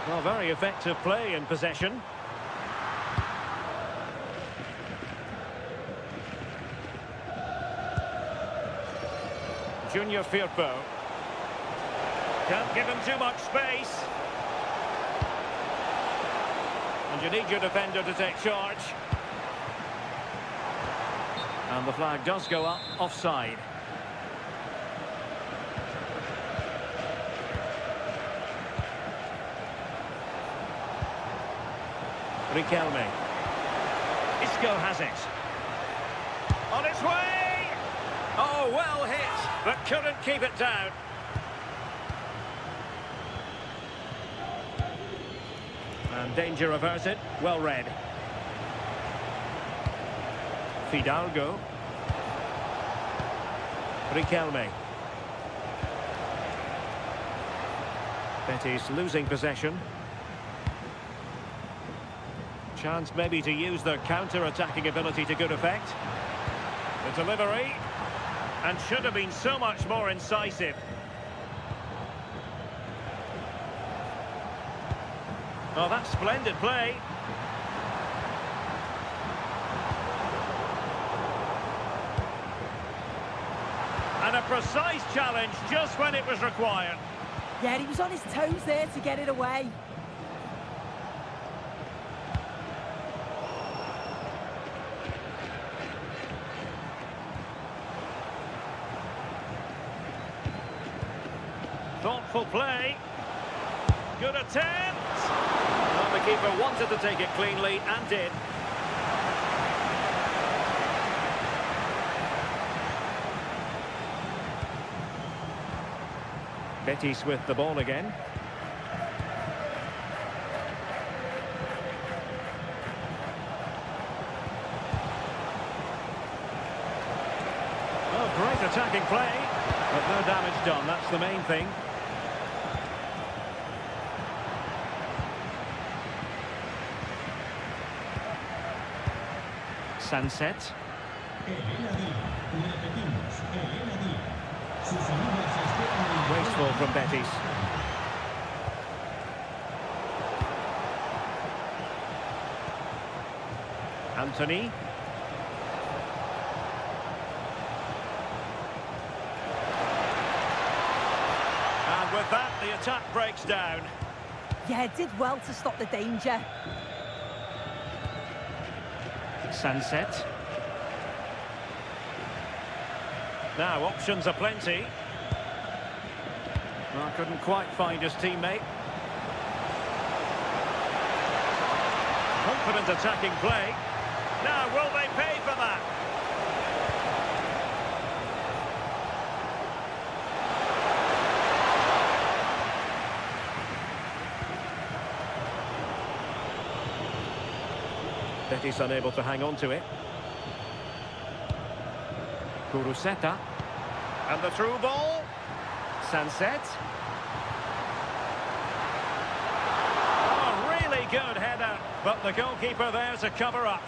Speaker 1: Well, very effective play in possession. Junior Firpo. Can't give him too much space. And you need your defender to take charge. And the flag does go up, offside. Riquelme. Isco has it. On its way! Oh, well hit, but couldn't keep it down. And danger averted, well read. Fidalgo. Riquelme. Betis losing possession. Chance maybe to use their counter-attacking ability to good effect. The delivery. And should have been so much more incisive. Oh, that's splendid play. And a precise challenge just when it was required.
Speaker 2: Yeah, he was on his toes there to get it away.
Speaker 1: Thoughtful play. Good attempt. Well, the keeper wanted to take it cleanly and did. Betis with the ball again. Oh, great attacking play. But no damage done, that's the main thing. Sunset. Wasteful from Betis. Anthony. And with that, the attack breaks down.
Speaker 2: Yeah, it did well to stop the danger.
Speaker 1: Sunset. Now, options are plenty. Well, couldn't quite find his teammate. Confident attacking play. Now, will they pay for that? Betis unable to hang on to it. Kuruseta. And the through ball. Sunset. Oh, really good header. But the goalkeeper there to cover up.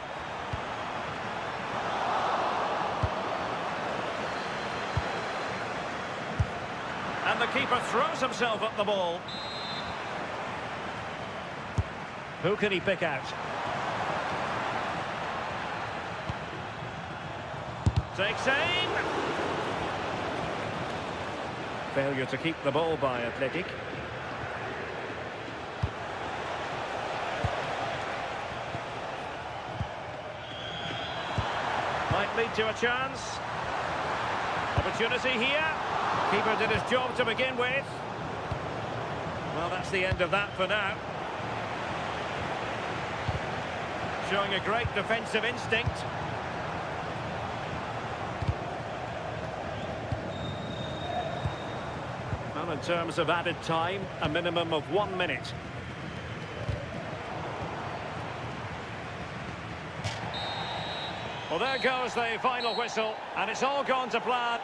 Speaker 1: And the keeper throws himself at the ball. Who can he pick out? Takes aim. Failure to keep the ball by Athletic. Might lead to a chance. Opportunity here. Keeper did his job to begin with. Well, that's the end of that for now. Showing a great defensive instinct. Well, in terms of added time, a minimum of 1 minute. Well, there goes the final whistle, and it's all gone to plan.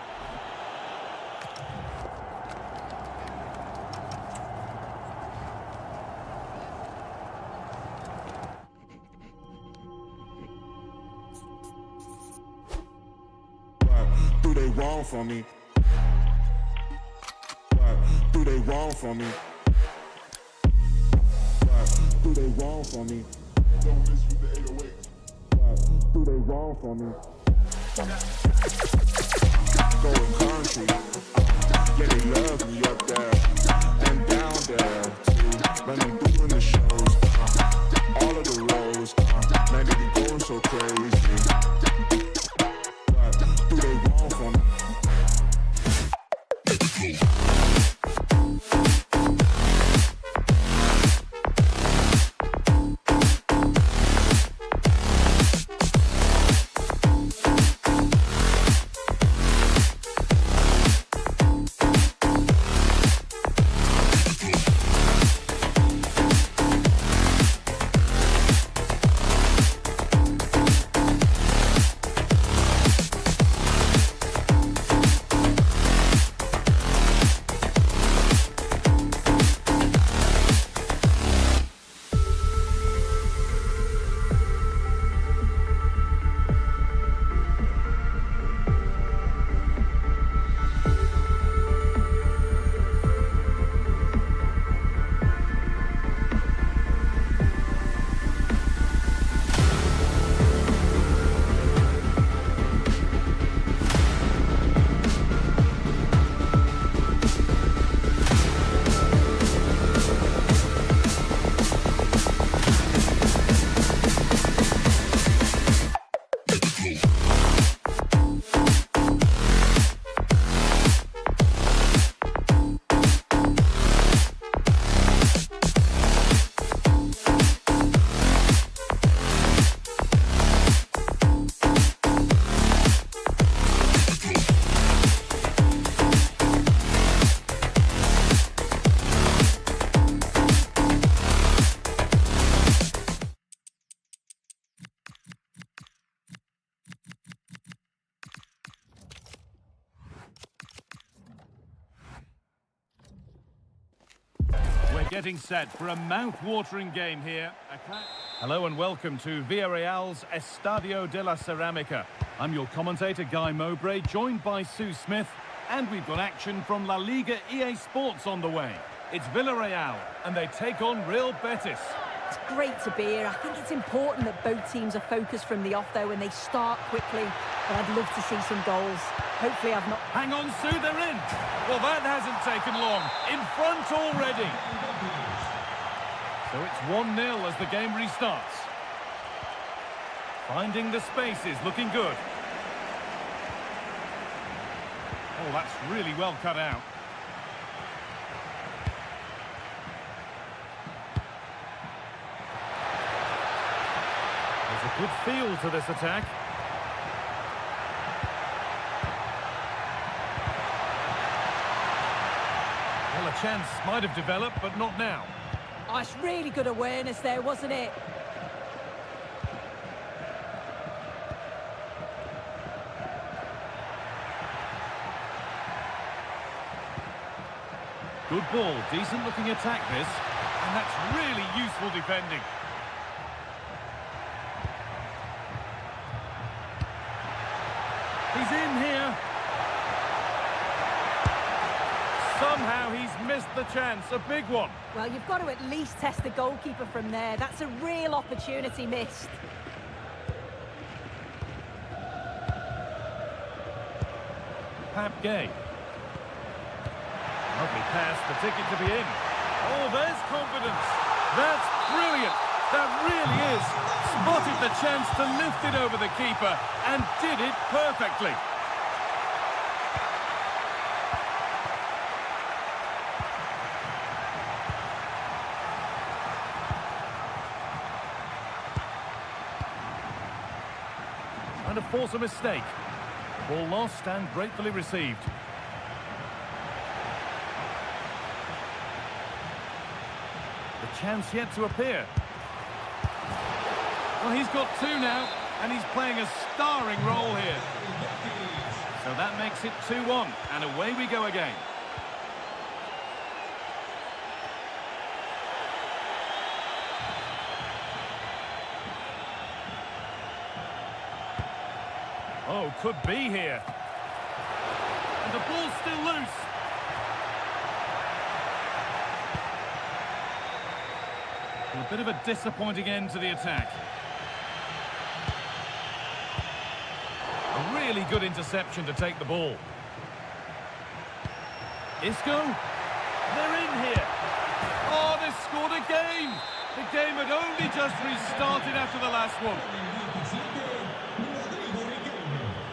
Speaker 5: want from me? What do they want from me? What do they want from me? Don't miss with the 808. What do they want from me? Going country, yeah, they love me up there and down there too. When I'm doing the shows, all of the roads, man, they be going so crazy. What do they want from me?
Speaker 4: Getting set for a mouth-watering game here. Hello and welcome to Villarreal's Estadio de la Ceramica. I'm your commentator, Guy Mowbray, joined by Sue Smith, and we've got action from La Liga EA Sports on the way. It's Villarreal, and they take on Real Betis.
Speaker 2: It's great to be here. I think it's important that both teams are focused from the off, though, and they start quickly. But I'd love to see some goals. Hopefully I've not...
Speaker 4: Hang on, Sue, they're in. Well, that hasn't taken long. In front already. So it's 1-0 as the game restarts. Finding the spaces, looking good. Oh, that's really well cut out. There's a good feel to this attack. Well, a chance might have developed, but not now.
Speaker 2: Oh, it's really good awareness there, wasn't it?
Speaker 4: Good ball, decent looking attack this, and that's really useful defending. He's in here. Somehow he's missed the chance, a big one.
Speaker 2: Well, you've got to at least test the goalkeeper from there. That's a real opportunity missed.
Speaker 4: Pap Gay. Lovely pass, the ticket to be in. Oh, there's confidence. That's brilliant. That really is. Spotted the chance to lift it over the keeper and did it perfectly. Trying to force a mistake. Ball lost and gratefully received. The chance yet to appear. Well, he's got two now, and he's playing a starring role here. So that makes it 2-1, and away we go again. Oh, could be here. the ball's still loose. A bit of a disappointing end to the attack. A really good interception to take the ball. Isco? They're in here. Oh, they've scored again. The game had only just restarted after the last one.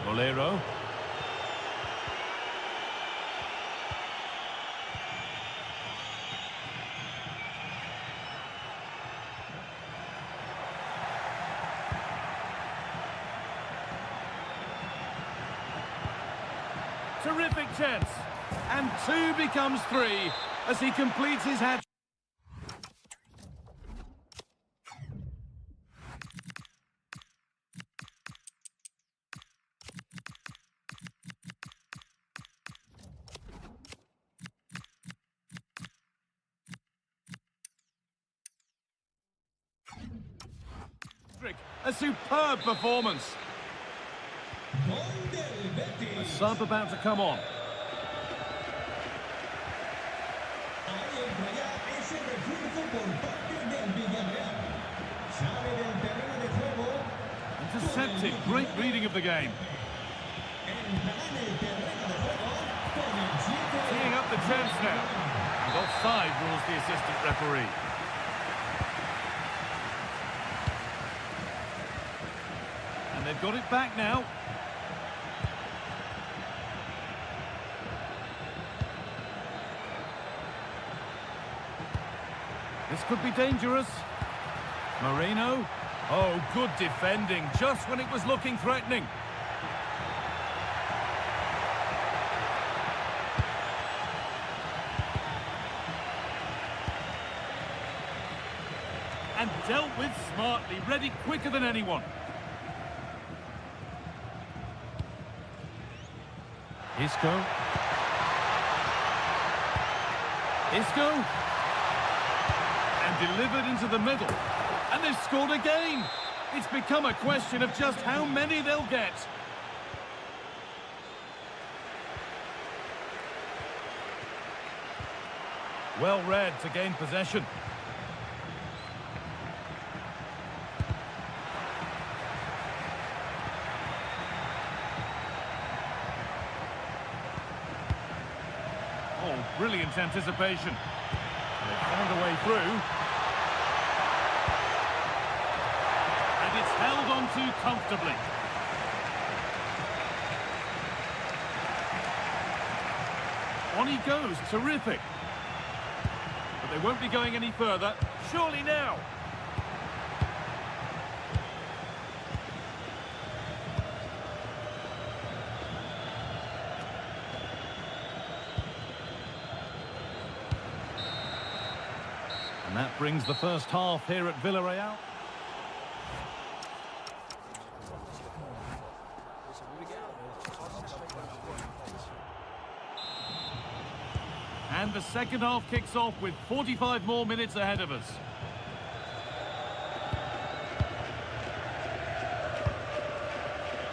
Speaker 4: Bolero. Terrific chance. And 2 becomes 3 as he completes his hat. A superb performance. A sub about to come on. Intercepted. Great reading of the game. Teeing up the chance now. And offside rules the assistant referee. And they've got it back now. This could be dangerous. Moreno. Oh, good defending, just when it was looking threatening. And dealt with smartly, ready quicker than anyone. Isco. Isco. And delivered into the middle. And they've scored again. It's become a question of just how many they'll get. Well read to gain possession. Oh, brilliant anticipation. They've found a way through. And it's held on to comfortably. On he goes, terrific. But they won't be going any further. Surely now. And that brings the first half here at Villarreal. And the second half kicks off with 45 more minutes ahead of us.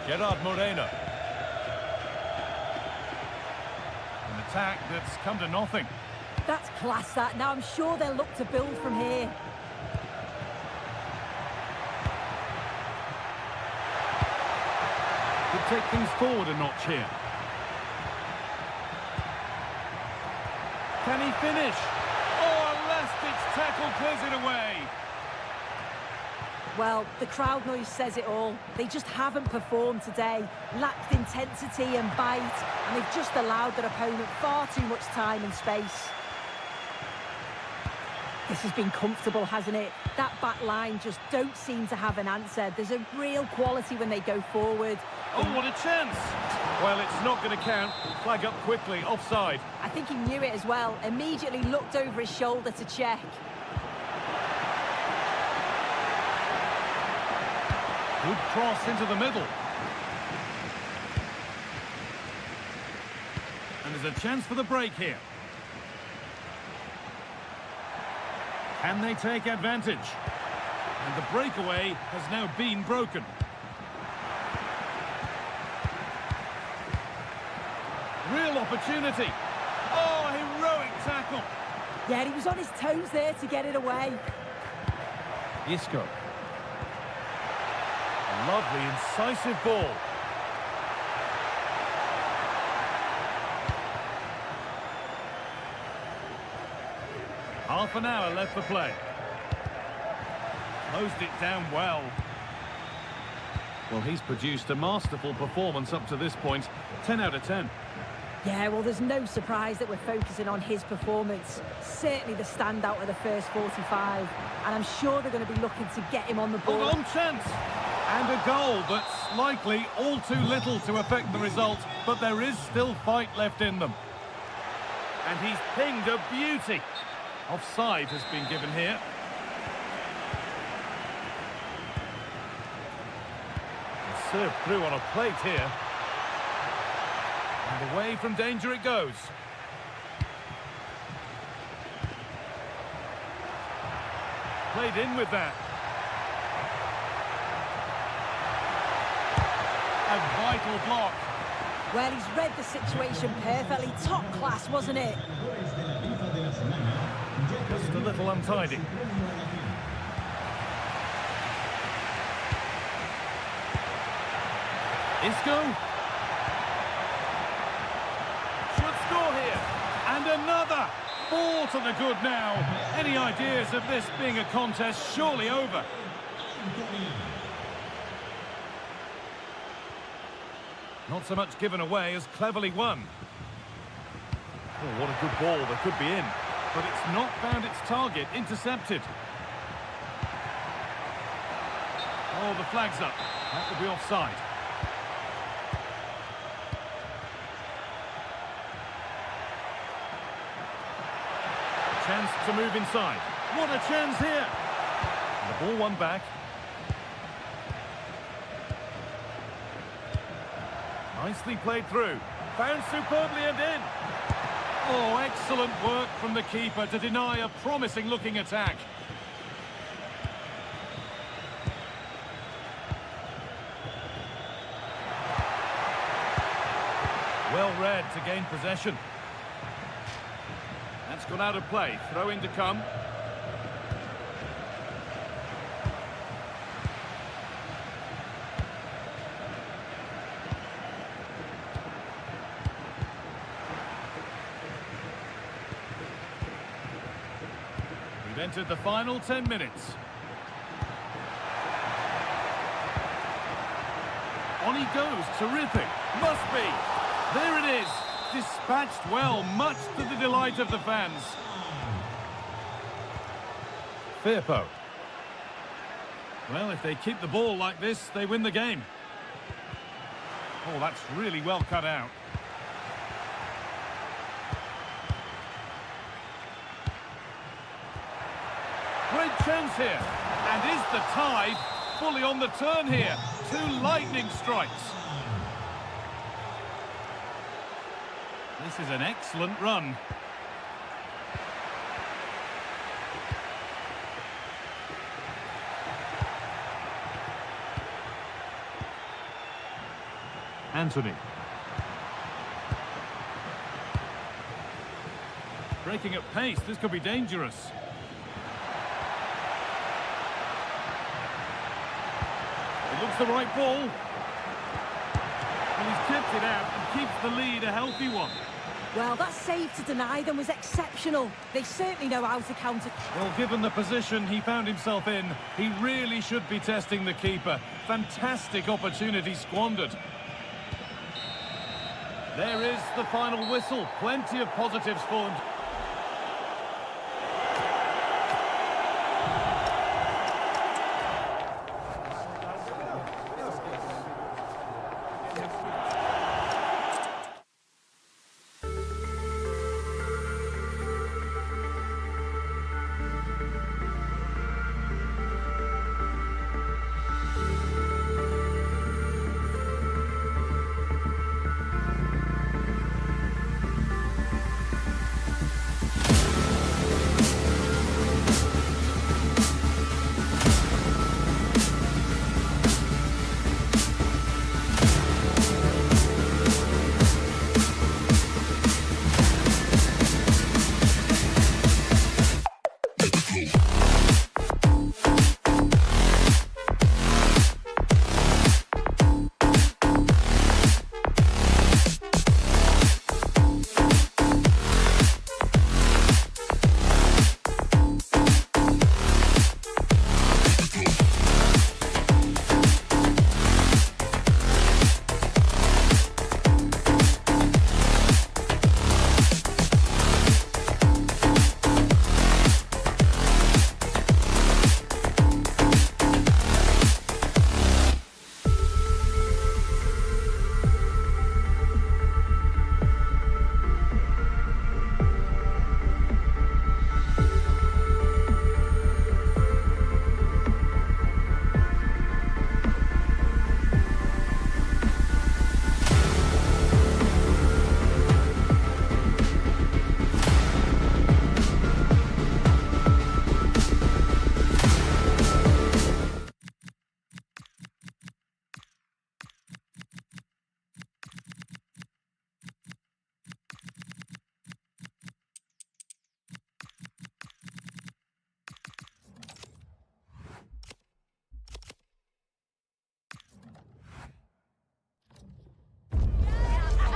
Speaker 4: Gerard Moreno. An attack that's come to nothing.
Speaker 2: That's class, that. Now I'm sure they'll look to build from here.
Speaker 4: Could take things forward a notch here. Can he finish? Oh, a last-ditch tackle clears it away.
Speaker 2: Well, the crowd noise says it all. They just haven't performed today. Lacked intensity and bite, and they've just allowed their opponent far too much time and space. This has been comfortable, hasn't it? That back line just don't seem to have an answer. There's a real quality when they go forward.
Speaker 4: Oh, what a chance! Well, it's not going to count. Flag up quickly, offside.
Speaker 2: I think he knew it as well. Immediately looked over his shoulder to check.
Speaker 4: Good cross into the middle. And there's a chance for the break here. Can they take advantage? And the breakaway has now been broken. Real opportunity. Oh, heroic tackle.
Speaker 2: Yeah, he was on his toes there to get it away.
Speaker 4: Isco. A lovely, incisive ball. Half an hour left for play. Closed it down well. Well, he's produced a masterful performance up to this point. 10 out of 10.
Speaker 2: Yeah, well, there's no surprise that we're focusing on his performance. Certainly the standout of the first 45. And I'm sure they're going to be looking to get him on the ball.
Speaker 4: Hold on, chance. And a goal, but likely all too little to affect the result. But there is still fight left in them. And he's pinged a beauty. Offside has been given here. Served through on a plate here. And away from danger it goes. Played in with that. A vital block.
Speaker 2: Well, he's read the situation perfectly. Top class, wasn't it?
Speaker 4: Just a little untidy. Isco. Should score here. And another. 4 to the good now. Any ideas of this being a contest surely over? Not so much given away as cleverly won. Oh, what a good ball. That could be in. But it's not found its target. Intercepted. Oh, the flag's up. That will be offside. Chance to move inside. What a chance here. And the ball won back. Nicely played through. Found superbly and in. Oh, excellent work from the keeper to deny a promising looking attack. Well read to gain possession. That's gone out of play. Throw in to come. We've entered the final 10 minutes. On he goes. Terrific. Must be. There it is. Dispatched well, much to the delight of the fans. Firpo. Well, if they keep the ball like this, they win the game. Oh, that's really well cut out. Great chance here. And is the tide fully on the turn here? 2 lightning strikes. This is an excellent run. Anthony. Breaking at pace, this could be dangerous. It looks the right ball. And he's kept it out and keeps the lead a healthy one.
Speaker 2: Well, that save to deny them was exceptional. They certainly know how to counter.
Speaker 4: Well, given the position he found himself in, he really should be testing the keeper. Fantastic opportunity squandered. There is the final whistle. Plenty of positives for them.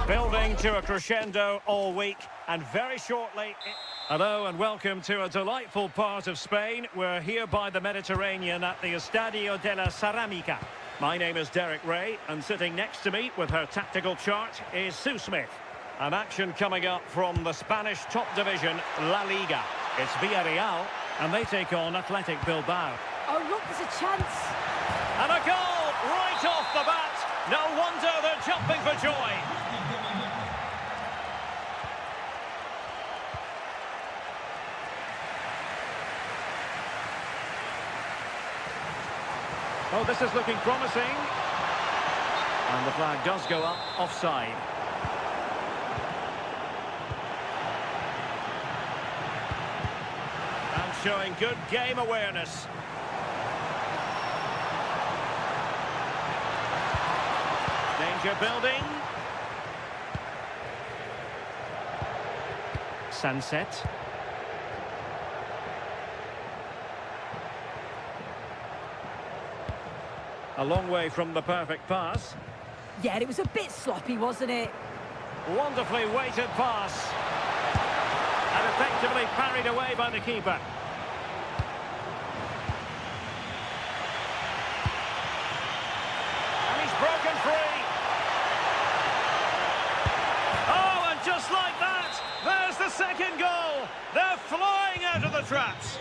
Speaker 1: Building to a crescendo all week, and very shortly... Hello and welcome to a delightful part of Spain. We're here by the Mediterranean at the Estadio de la Ceramica. My name is Derek Ray, and sitting next to me with her tactical chart is Sue Smith. An action coming up from the Spanish top division, La Liga. It's Villarreal, and they take on Athletic Bilbao.
Speaker 2: Oh, look, there's a chance.
Speaker 1: And a goal right off the bat. No wonder they're jumping for joy. Oh, this is looking promising. And the flag does go up, offside. And showing good game awareness. Danger building. Sunset. A long way from the perfect pass.
Speaker 2: Yeah, it was a bit sloppy, wasn't it?
Speaker 1: Wonderfully weighted pass. And effectively parried away by the keeper. And he's broken free. Oh, and just like that, there's the second goal. They're flying out of the traps.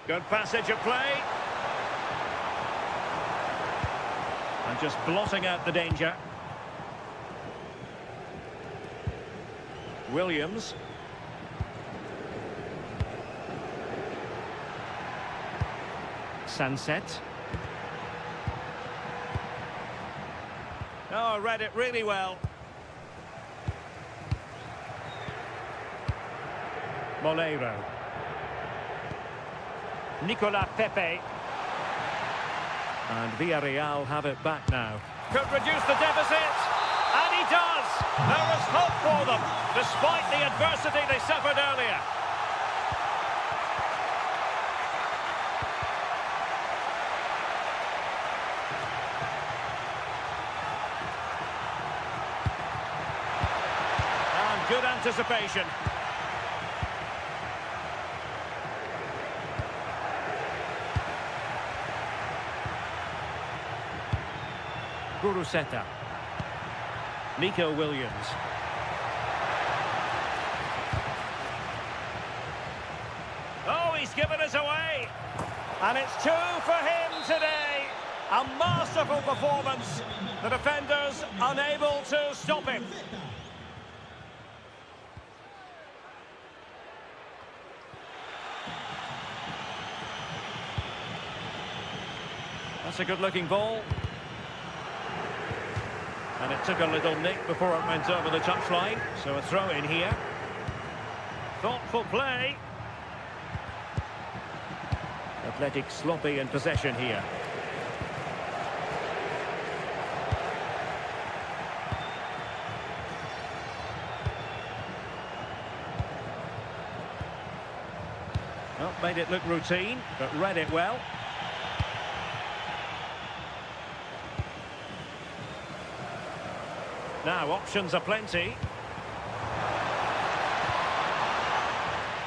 Speaker 1: Good passage of play. And just blotting out the danger. Williams. Sunset. Oh, read it really well. Molero. Nicolas Pepe. And Villarreal have it back now. Could reduce the deficit. And he does. There is hope for them, despite the adversity they suffered earlier. And good anticipation. Guruseta. Nico Williams. Oh, he's given us away. And it's 2 for him today. A masterful performance. The defenders unable to stop him. That's a good-looking ball. And it took a little nick before it went over the touchline. So a throw in here. Thoughtful play. Athletic sloppy in possession here. Well, made it look routine, but read it well. Now, options are plenty.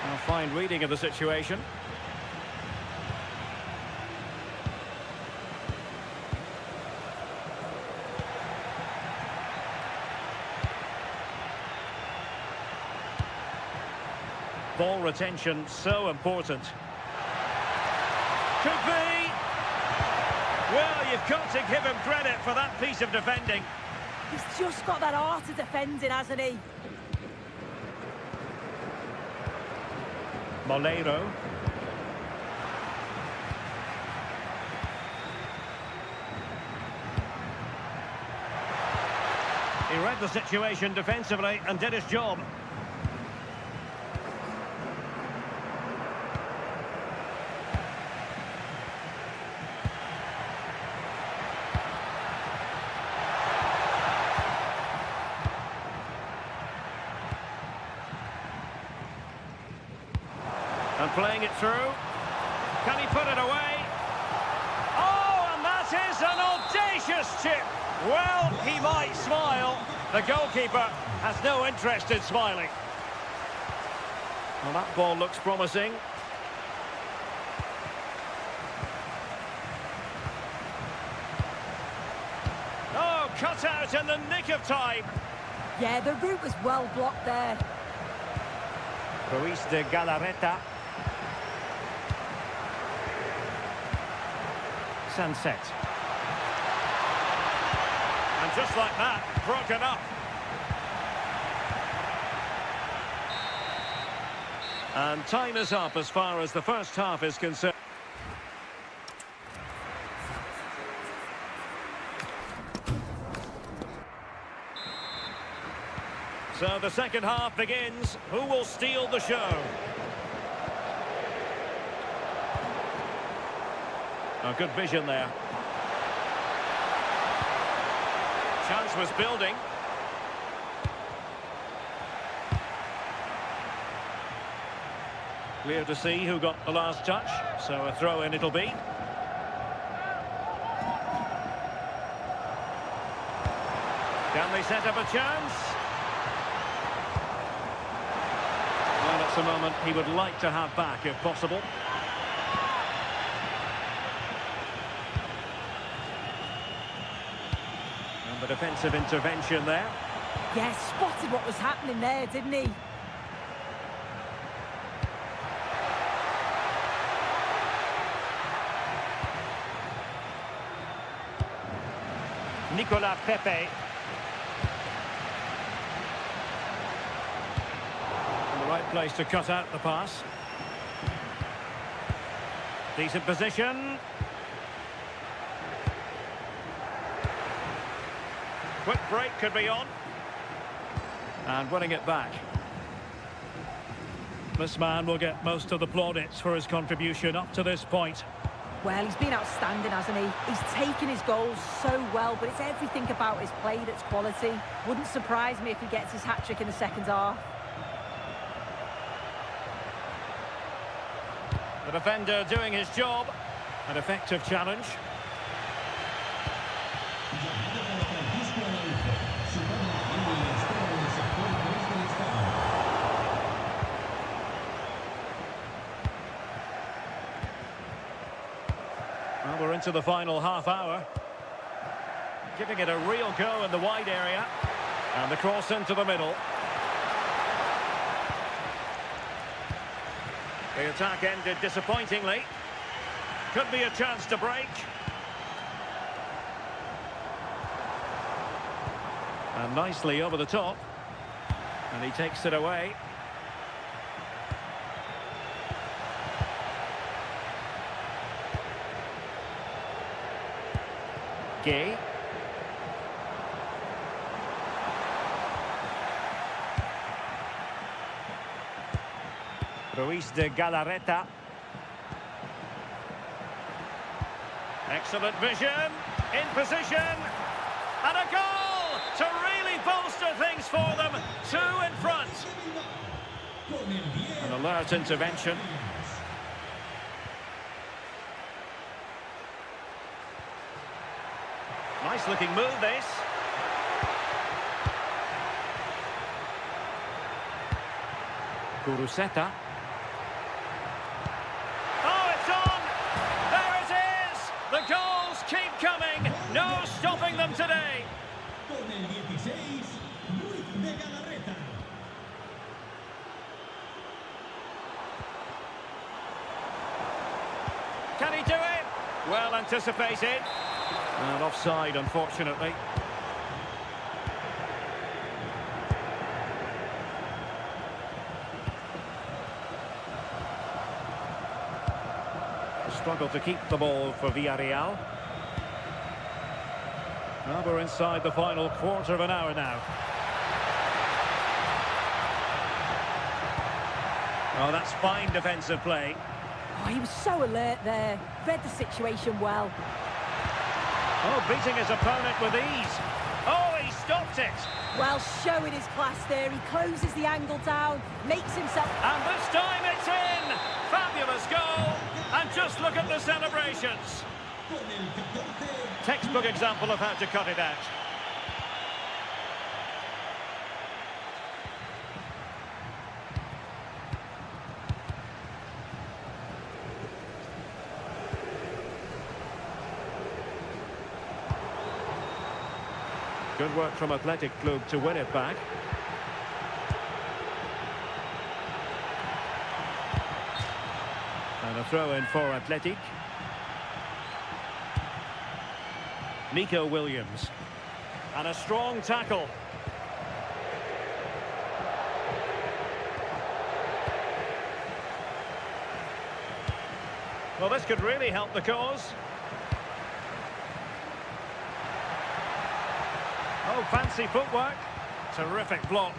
Speaker 1: A fine reading of the situation. Ball retention, so important. Could be. Well, you've got to give him credit for that piece of defending.
Speaker 2: He's just got that art of defending, hasn't he?
Speaker 1: Molero. He read the situation defensively and did his job. And playing it through. Can he put it away? Oh, and that is an audacious chip. Well, he might smile. The goalkeeper has no interest in smiling. Well, that ball looks promising. Oh, cut out in the nick of time.
Speaker 2: Yeah, the route was well blocked there.
Speaker 1: Ruiz de Galarreta. Sunset. And just like that, broken up. And time is up as far as the first half is concerned. So the second half begins. Who will steal the show? Oh, good vision there. Chance was building. Clear to see who got the last touch, so a throw-in it'll be. Can they set up a chance? Well, it's a moment he would like to have back, if possible. And the defensive intervention there.
Speaker 2: Yeah, spotted what was happening there, didn't he?
Speaker 1: Nicolas Pepe. In the right place to cut out the pass. Decent position. Quick break could be on. And winning it back. This man will get most of the plaudits for his contribution up to this point.
Speaker 2: Well, he's been outstanding, hasn't he? He's taken his goals so well, but it's everything about his play that's quality. Wouldn't surprise me if he gets his hat-trick in the second half.
Speaker 1: The defender doing his job. An effective challenge. Well, we're into the final half hour. Giving it a real go in the wide area. And the cross into the middle. The attack ended disappointingly. Could be a chance to break. And nicely over the top. And he takes it away. Gay. Ruiz de Galarreta. Excellent vision, in position, and a goal to really bolster things for them. 2 in front. An alert intervention. Nice looking move, this. Kuruseta. Oh, it's on! There it is! The goals keep coming. No stopping them today. Can he do it? Well anticipated. And offside, unfortunately. Struggle to keep the ball for Villarreal. Well, we're inside the final quarter of an hour now. Oh, that's fine defensive play.
Speaker 2: Oh, he was so alert there. Read the situation well.
Speaker 1: Oh, beating his opponent with ease. Oh, he stopped it.
Speaker 2: Well, showing his class there. He closes the angle down, makes himself...
Speaker 1: And this time it's in! Fabulous goal! And just look at the celebrations. Textbook example of how to cut it out. Good work from Athletic Club to win it back. And a throw in for Athletic. Nico Williams. And a strong tackle. Well, this could really help the cause. Oh, fancy footwork. Terrific block.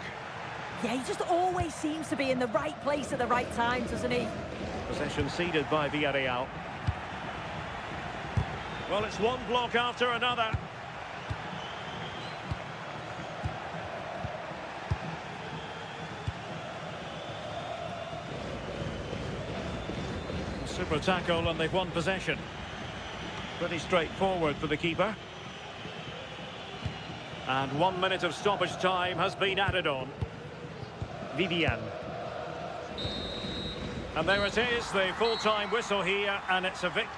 Speaker 2: Yeah, he just always seems to be in the right place at the right time, doesn't he?
Speaker 1: Possession ceded by Villarreal. Well, it's one block after another. Super tackle and they've won possession. Pretty straightforward for the keeper. And 1 minute of stoppage time has been added on. Vivian. And there it is, the full-time whistle here, and it's a victory.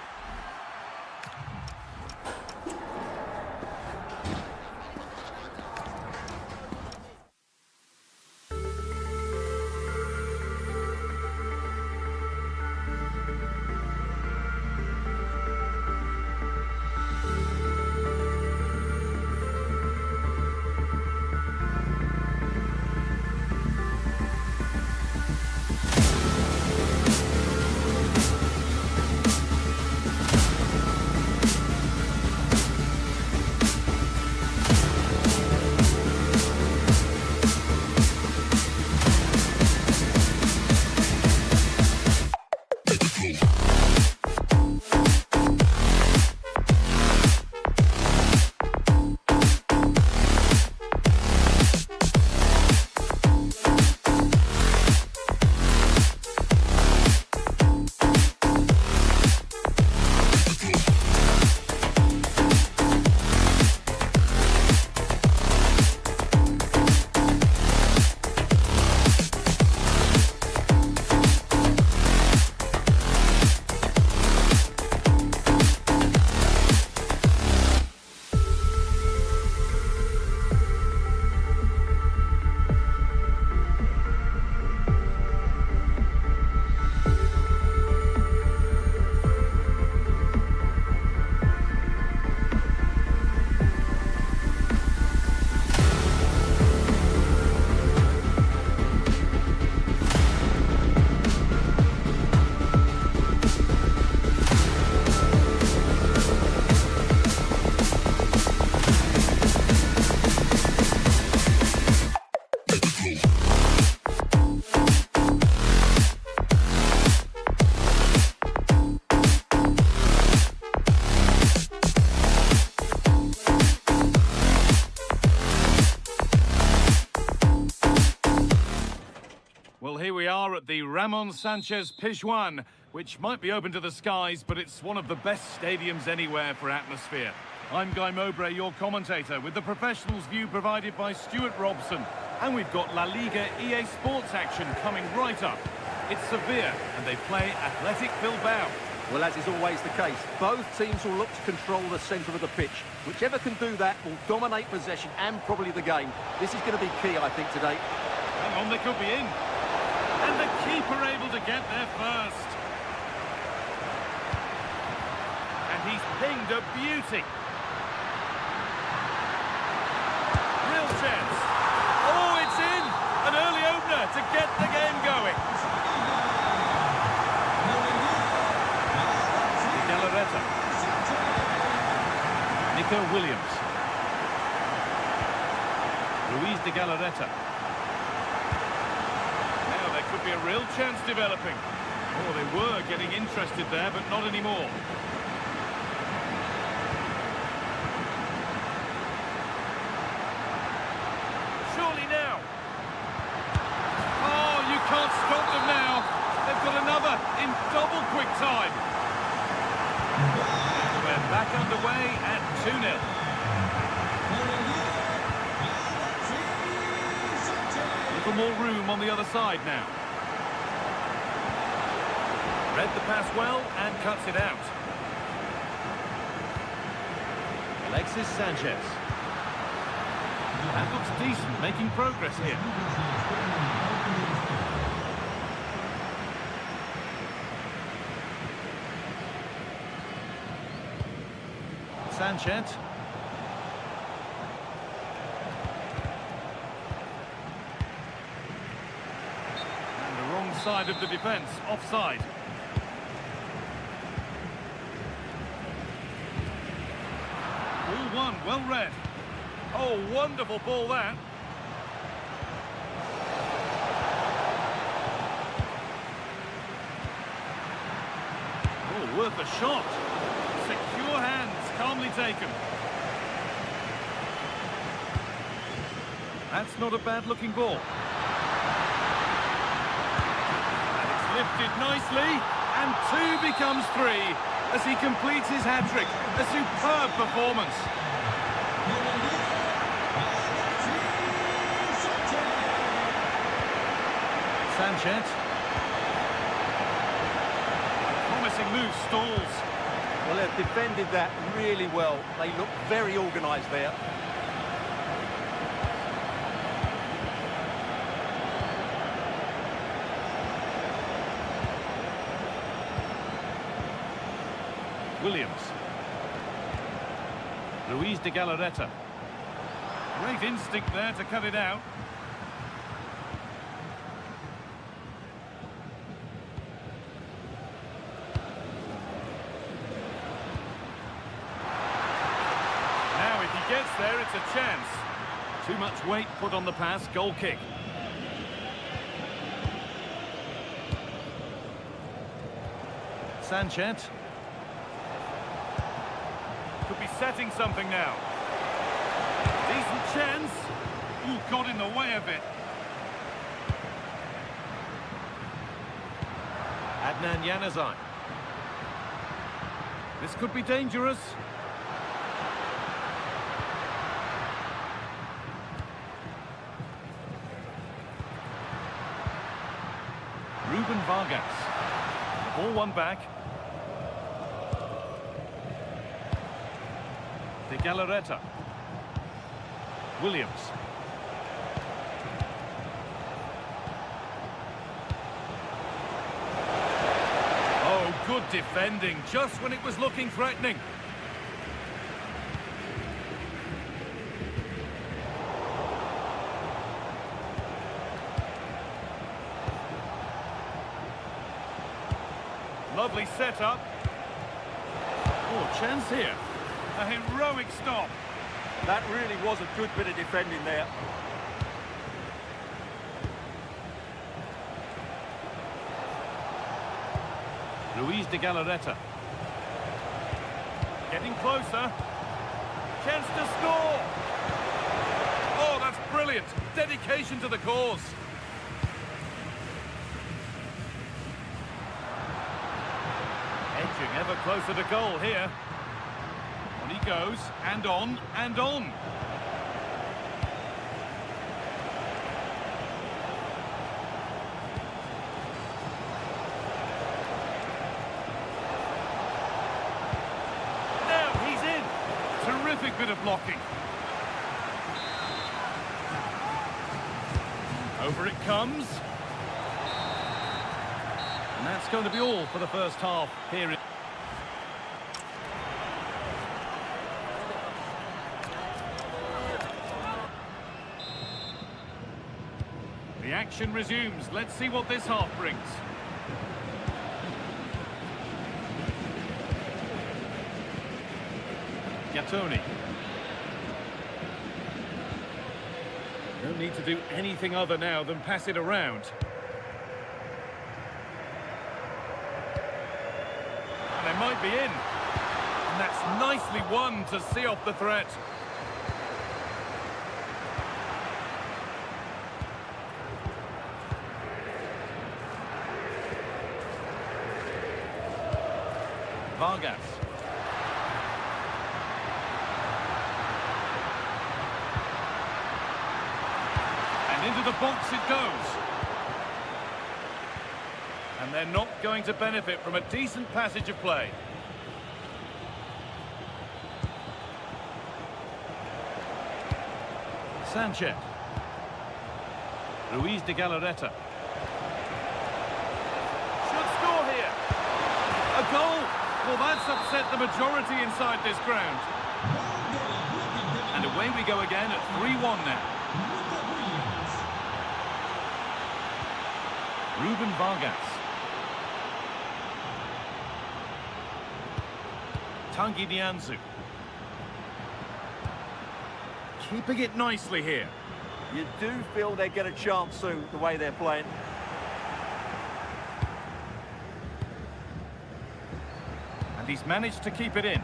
Speaker 4: Well, here we are at the Ramon Sanchez Pizjuan, which might be open to the skies, but it's one of the best stadiums anywhere for atmosphere. I'm Guy Mowbray, your commentator, with the professionals' view provided by Stuart Robson. And we've got La Liga EA Sports action coming right up. It's Sevilla, and they play Athletic Bilbao.
Speaker 3: Well, as is always the case, both teams will look to control the centre of the pitch. Whichever can do that will dominate possession and probably the game. This is going to be key, I think, today.
Speaker 4: Hang on, they could be in. And the keeper able to get there first. And he's pinged a beauty. Real chance. Oh, it's in! An early opener to get the game going. Nico Williams. Luis de Galarreta. Now there could be a real chance developing. Oh, they were getting interested there, but not anymore. quick time. And we're back underway at 2-0. A little more room on the other side now. Read the pass well and cuts it out. Alexis Sanchez. That looks decent, making progress here. Sanchez. And the wrong side of the defence, offside. Ball one, well read. Oh, wonderful ball that. Oh, worth a shot. Secure hands, calmly taken. That's not a bad-looking ball. And it's lifted nicely, and 2 becomes 3 as he completes his hat-trick. A superb performance. Sanchez. Promising move stalls.
Speaker 3: Well, they've defended that really well. They look very organised there.
Speaker 4: Williams. Luis de Galarreta. Great instinct there to cut it out. Now if he gets there, it's a chance. Too much weight put on the pass, goal kick. Sanchez. Could be setting something now. Decent chance. Ooh, got in the way of it. Adnan Januzaj. This could be dangerous. Ruben Vargas. Ball one back. De Galarreta. Williams. Oh, good defending, just when it was looking threatening. Lovely setup. Oh, chance here. A heroic stop.
Speaker 3: That really was a good bit of defending there.
Speaker 4: Luis de Galarreta. Getting closer. Chance to score. Oh, that's brilliant. Dedication to the cause. Edging ever closer to goal here. On he goes, and on, and on. Now he's in. Terrific bit of blocking. Over it comes. And that's going to be all for the first half here. The action resumes. Let's see what this half brings. Gattoni. No need to do anything other now than pass it around. And they might be in. And that's nicely won to see off the threat. Vargas. And into the box it goes. And they're not going to benefit from a decent passage of play. Sanchez. Ruiz de Galarreta. Should score here. A goal. Well, that's upset the majority inside this ground. And away we go again at 3-1 now. Ruben Vargas. Tanguy Nianzou. Keeping it nicely here.
Speaker 3: You do feel they get a chance soon, the way they're playing.
Speaker 4: And he's managed to keep it in.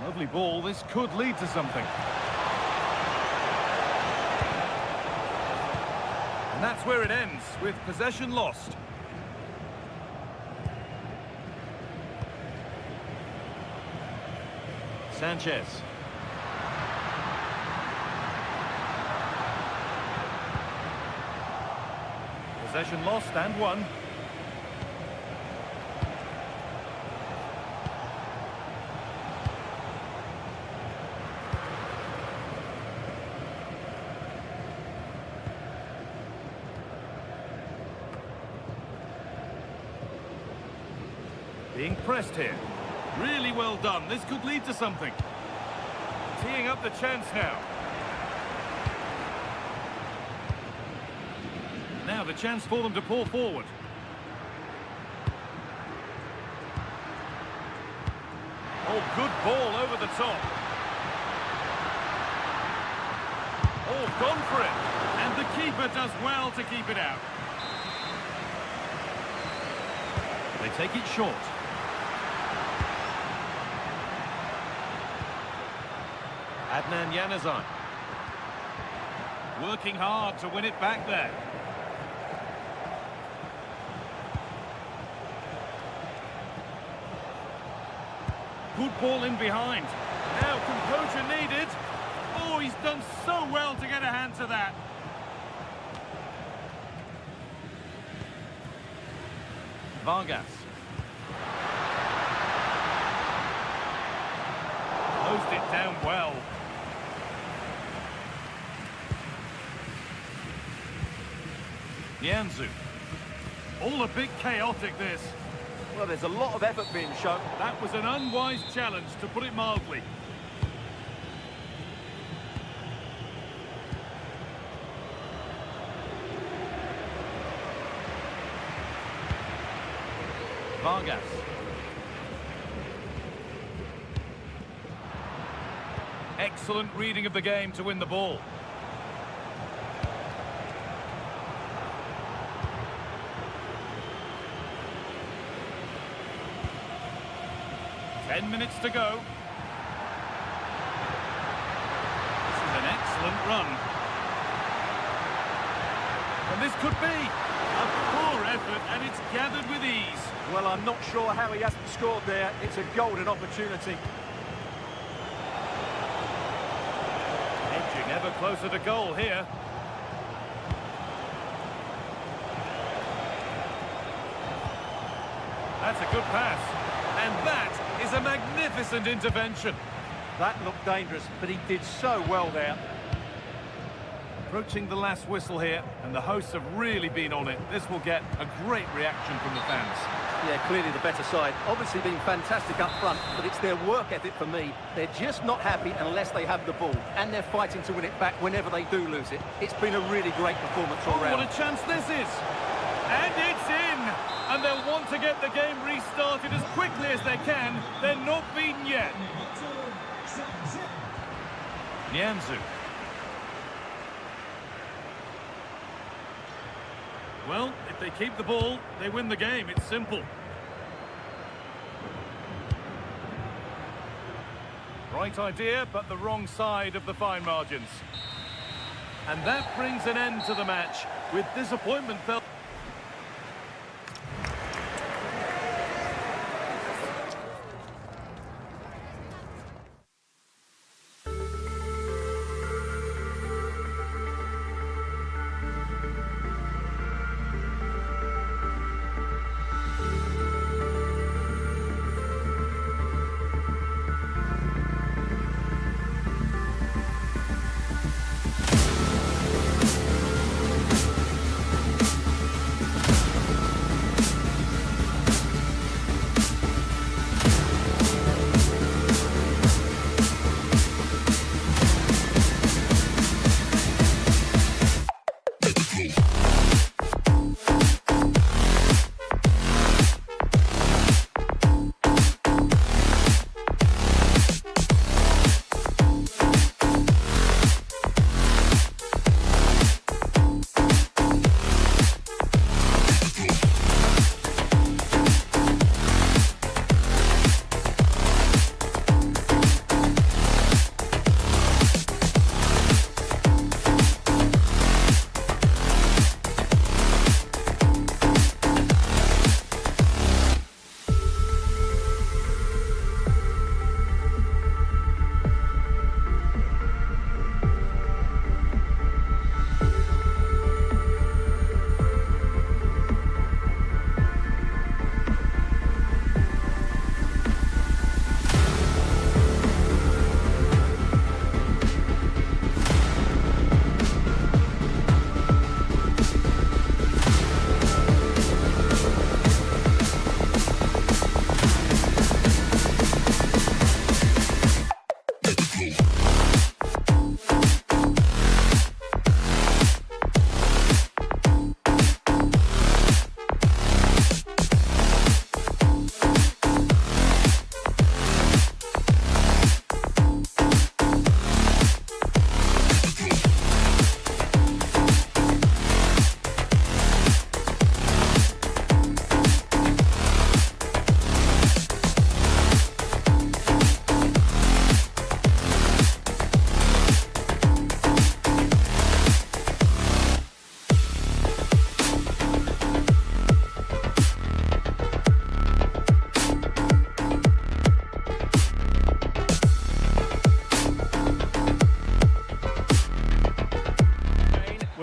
Speaker 4: Lovely ball. This could lead to something. And that's where it ends, with possession lost. Sanchez. Possession lost and won. Being pressed here. Really well done. This could lead to something. Teeing up the chance now. Now the chance for them to pull forward. Oh, good ball over the top. Oh, gone for it. And the keeper does well to keep it out. They take it short. Adnan Januzaj. Working hard to win it back there. Good ball in behind. Now composure needed. Oh, he's done so well to get a hand to that. Vargas. Closed it down well. Nianzou. All a bit chaotic, this.
Speaker 3: Well, there's a lot of effort being shown.
Speaker 4: That was an unwise challenge, to put it mildly. Vargas. Excellent reading of the game to win the ball. Ten minutes to go. This is an excellent run. And this could be a poor effort, and it's gathered with ease.
Speaker 3: Well, I'm not sure how he hasn't scored there. It's a golden opportunity.
Speaker 4: Edging ever closer to goal here. That's a good pass. And that is a magnificent intervention.
Speaker 3: That looked dangerous, but he did so well there.
Speaker 4: Approaching the last whistle here, and the hosts have really been on it. This will get a great reaction from the fans.
Speaker 3: Yeah, clearly the better side. Obviously been fantastic up front, but it's their work ethic for me. They're just not happy unless they have the ball, and they're fighting to win it back whenever they do lose it. It's been a really great performance all round.
Speaker 4: What a chance this is! And it's in! And they'll want to get the game restarted as quickly as they can. They're not beaten yet. Nianzou. Well, if they keep the ball, they win the game. It's simple. Right idea, but the wrong side of the fine margins. And that brings an end to the match, with disappointment felt.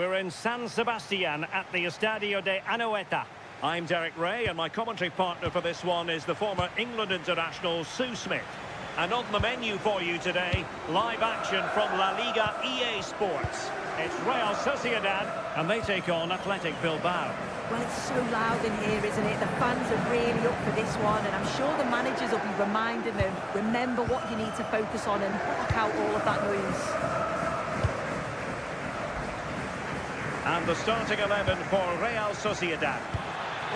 Speaker 1: We're in San Sebastian at the Estadio de Anoeta. I'm Derek Ray, and my commentary partner for this one is the former England international Sue Smith. And on the menu for you today, live action from La Liga EA Sports. It's Real Sociedad, and they take on Athletic Bilbao.
Speaker 2: Well, it's so loud in here, isn't it? The fans are really up for this one, and I'm sure the managers will be reminding them, remember what you need to focus on and block out all of that noise.
Speaker 1: And the starting 11 for Real Sociedad.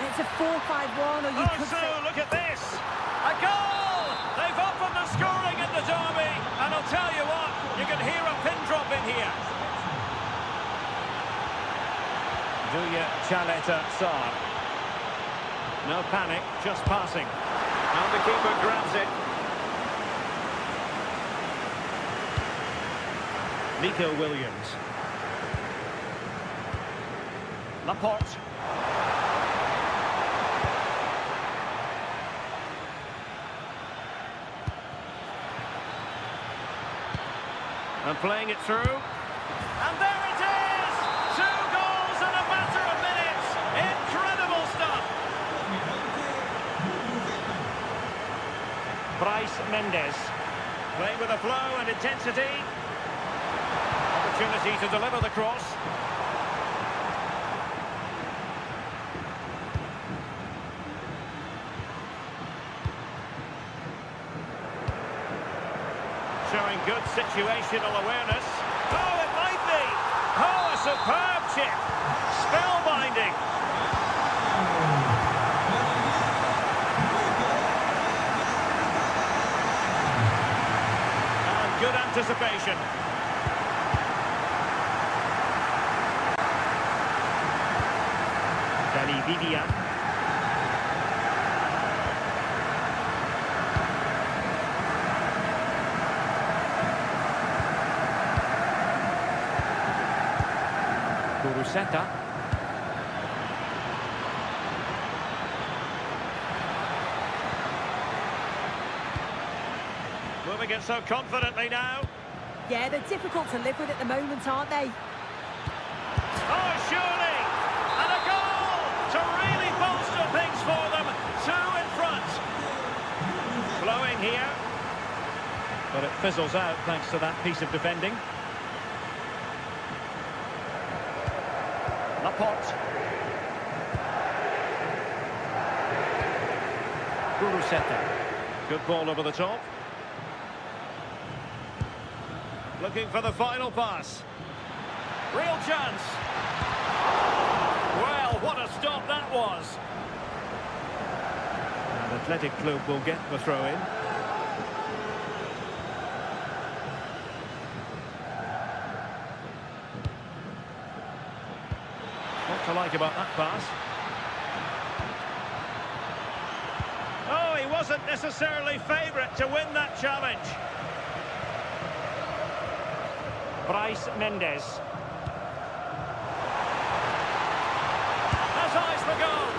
Speaker 2: It's a 4-5-1, or you could say...
Speaker 1: look at this! A goal! They've opened the scoring in the derby, and I'll tell you what, you can hear a pin drop in here. Duya Chaleta Sarr. No panic, just passing. And the keeper grabs it. Nico Williams. Laporte. And playing it through. And there it is! 2 goals in a matter of minutes! Incredible stuff! Bryce Mendes. Playing with a flow and intensity. Opportunity to deliver the cross. Showing good situational awareness. Oh, it might be! Oh, a superb chip! Spellbinding! And good anticipation. BiBiB. Seta. Moving it so confidently now.
Speaker 2: Yeah, they're difficult to live with at the moment, aren't they?
Speaker 1: Oh, surely! And a goal to really bolster things for them. 2 in front. Flowing here. But it fizzles out thanks to that piece of defending. Laporte. Good ball over the top. Looking for the final pass. Real chance. Well, what a stop that was. And Athletic Club will get the throw-in. What to like about that pass? Oh, he wasn't necessarily favourite to win that challenge. Bryce Mendes. Has eyes for goal.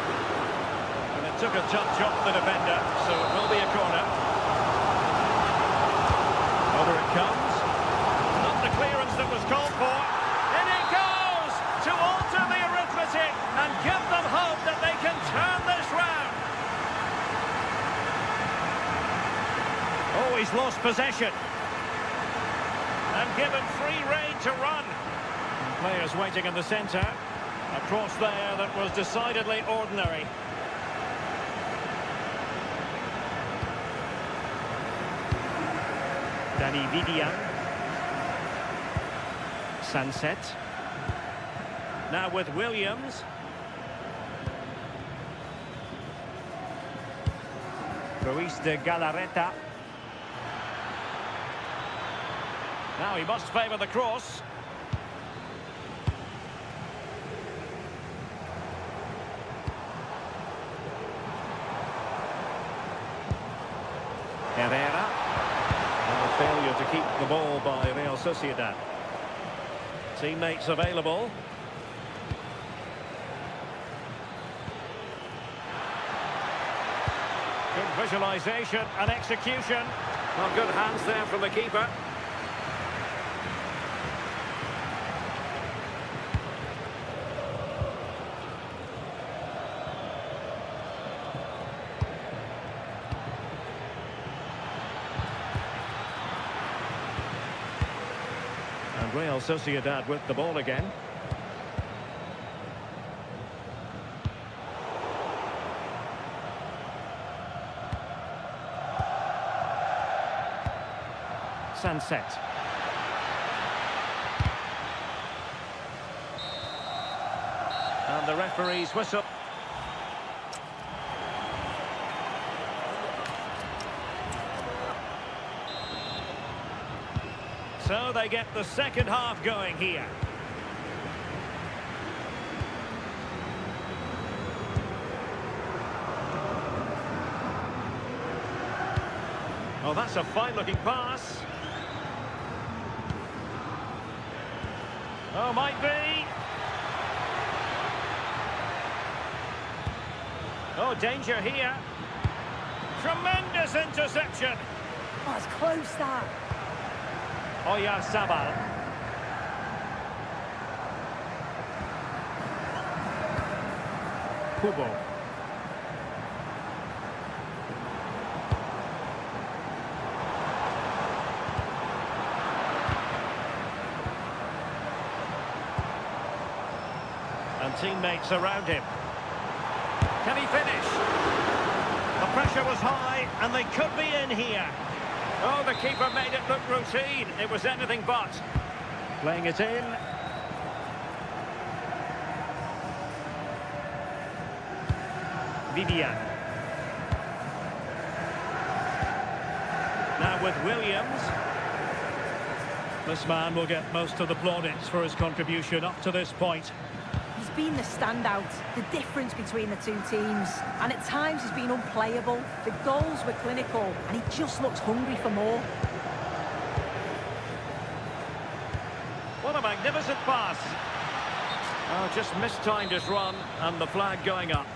Speaker 1: And it took a touch off the defender, so it will be a corner. Over it comes. Not the clearance that was called for. In it goes to alter the arithmetic and give them hope that they can turn this round. Oh, he's lost possession. And given free rein to run. And players waiting in the centre. A cross there that was decidedly ordinary. Dani Vidian. Sunset. Now with Williams. Ruiz de Galarreta. Now he must favour the cross. Herrera. And a failure to keep the ball by Real Sociedad. Teammates available. Good visualisation and execution. Well, good hands there from the keeper. Real Sociedad with the ball again. Sunset. And the referee's whistle. So they get the second half going here. Oh, that's a fine-looking pass. Oh, might be. Oh, danger here. Tremendous interception.
Speaker 2: Oh, it's close, that.
Speaker 1: Oyarzabal. Kubo. And teammates around him. Can he finish? The pressure was high, and they could be in here. Oh, the keeper made it look routine. It was anything but. Playing it in. Vivian. Now with Williams. This man will get most of the plaudits for his contribution up to this point.
Speaker 2: He's been the standout, the difference between the two teams. And at times he's been unplayable. The goals were clinical, and he just looks hungry for more.
Speaker 1: What a magnificent pass. Oh, just mistimed his run, and the flag going up.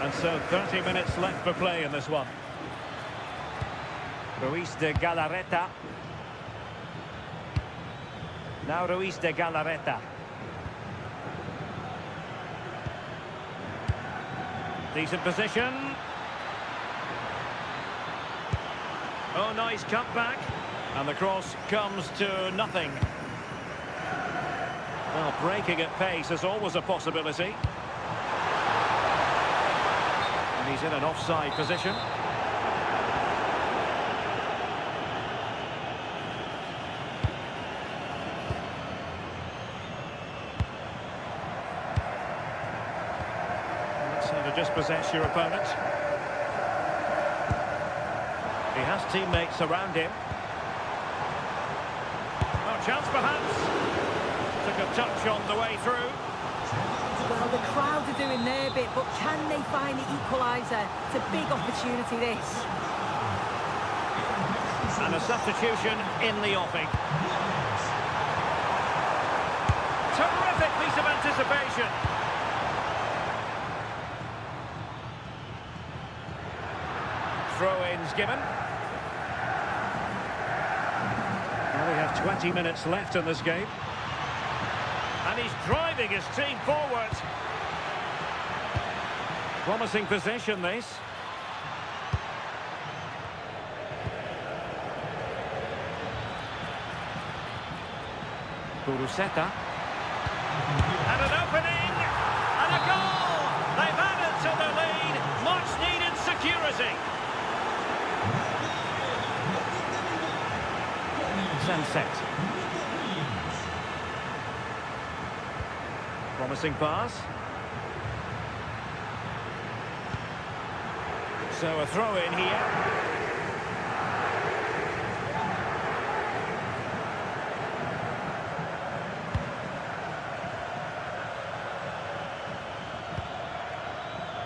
Speaker 1: And so 30 minutes left for play in this one. Ruiz de Galarreta. Now Ruiz de Galarreta. Decent position. Oh, nice cutback. And the cross comes to nothing. Well, breaking at pace is always a possibility. He's in an offside position. That's how to dispossess your opponent. He has teammates around him. Oh, chance perhaps. Took a touch on the way through.
Speaker 2: Well, the crowd are doing their bit, but can they find the equaliser? It's a big opportunity, this.
Speaker 1: And a substitution in the offing. Terrific piece of anticipation. Throw-ins given. Well, we have 20 minutes left in this game. And he's driving his team forward. Promising position, this. Kuruseta. And an opening. And a goal. They've added to the lead. Much needed security. Sunset. Promising pass. So a throw in here.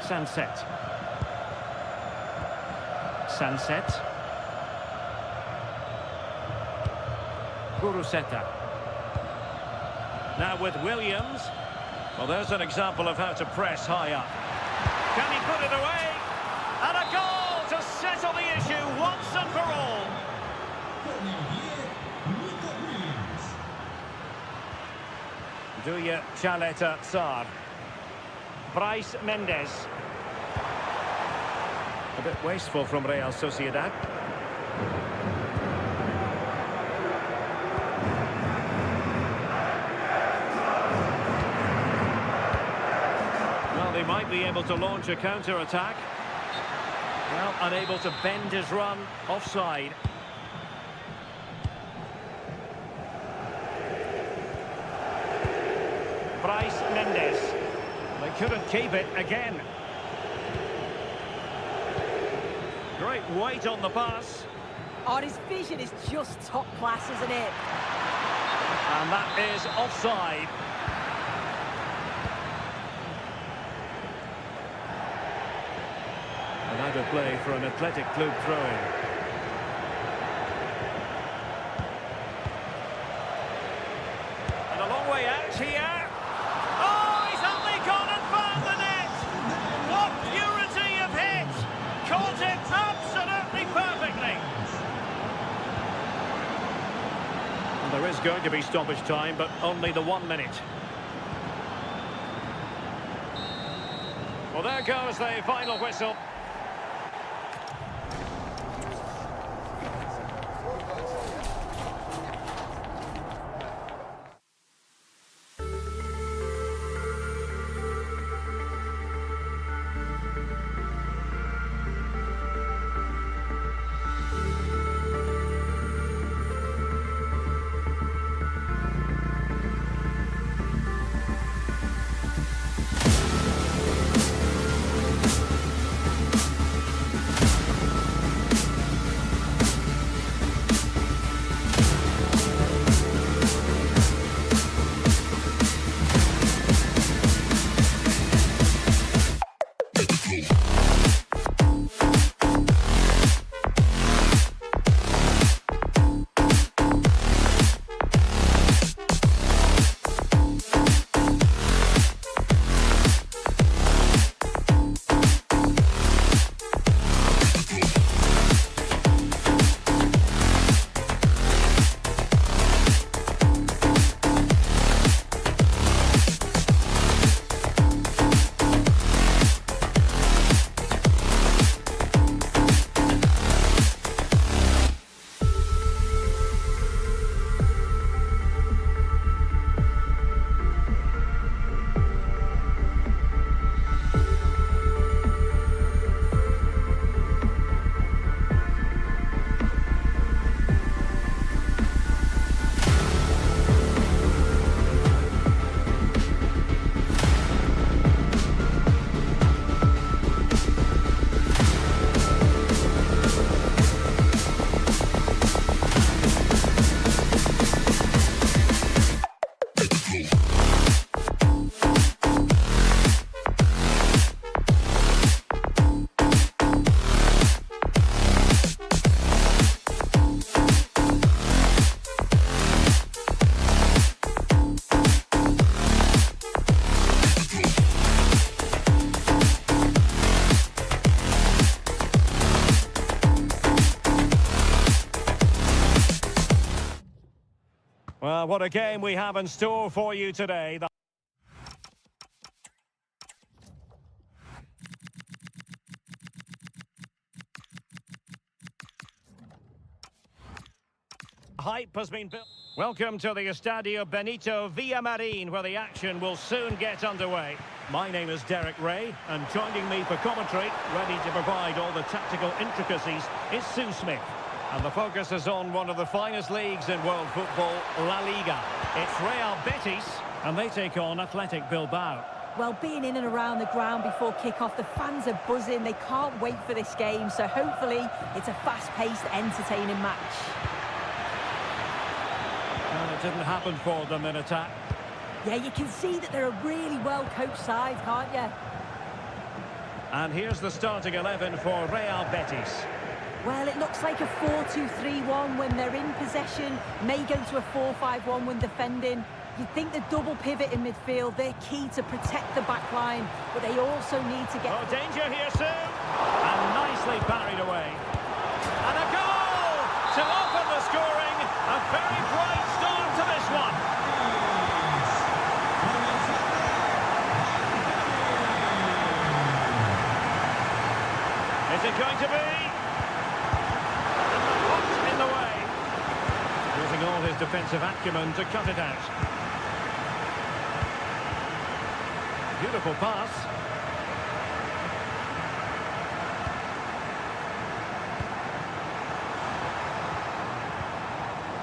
Speaker 1: Sunset. Sunset. Kuruseta. Now with Williams. Well, there's an example of how to press high up. Can he put it away? And a goal to settle the issue Duya Chaleta Tsar. Bryce Mendes. A bit wasteful from Real Sociedad. Well, they might be able to launch a counter-attack. Well, unable to bend his run. Offside. Bryce Mendes. They couldn't keep it again. Great weight on the pass.
Speaker 2: Oh, his vision is just top class, isn't it?
Speaker 1: And that is offside. And out of play for an Athletic Club throw-in. And a long way out here. Oh, he's only gone and found the net. What purity of hit. Caught it absolutely perfectly. And there is going to be stoppage time, but only the 1 minute. Well, there goes the final whistle. Well, what a game we have in store for you today. Hype has been built. Welcome to the Estadio Benito Villamarin, where the action will soon get underway. My name is Derek Ray, and joining me for commentary, ready to provide all the tactical intricacies, is Sue Smith. And the focus is on one of the finest leagues in world football, La Liga. It's Real Betis, and they take on Athletic Bilbao.
Speaker 2: Well, being in and around the ground before kick-off, the fans are buzzing. They can't wait for this game, so hopefully it's a fast-paced, entertaining match.
Speaker 1: Well, it didn't happen for them in attack.
Speaker 2: Yeah, you can see that they're a really well-coached side, can't you?
Speaker 1: And here's the starting 11 for Real Betis.
Speaker 2: Well, it looks like a 4-2-3-1 when they're in possession, may go to a 4-5-1 when defending. You'd think the double pivot in midfield, they're key to protect the back line, but they also need to get...
Speaker 1: Oh, danger here, Sue! And nicely parried away. And a goal to open the scoring. A very bright start to this one. defensive acumen to cut it out. Beautiful pass.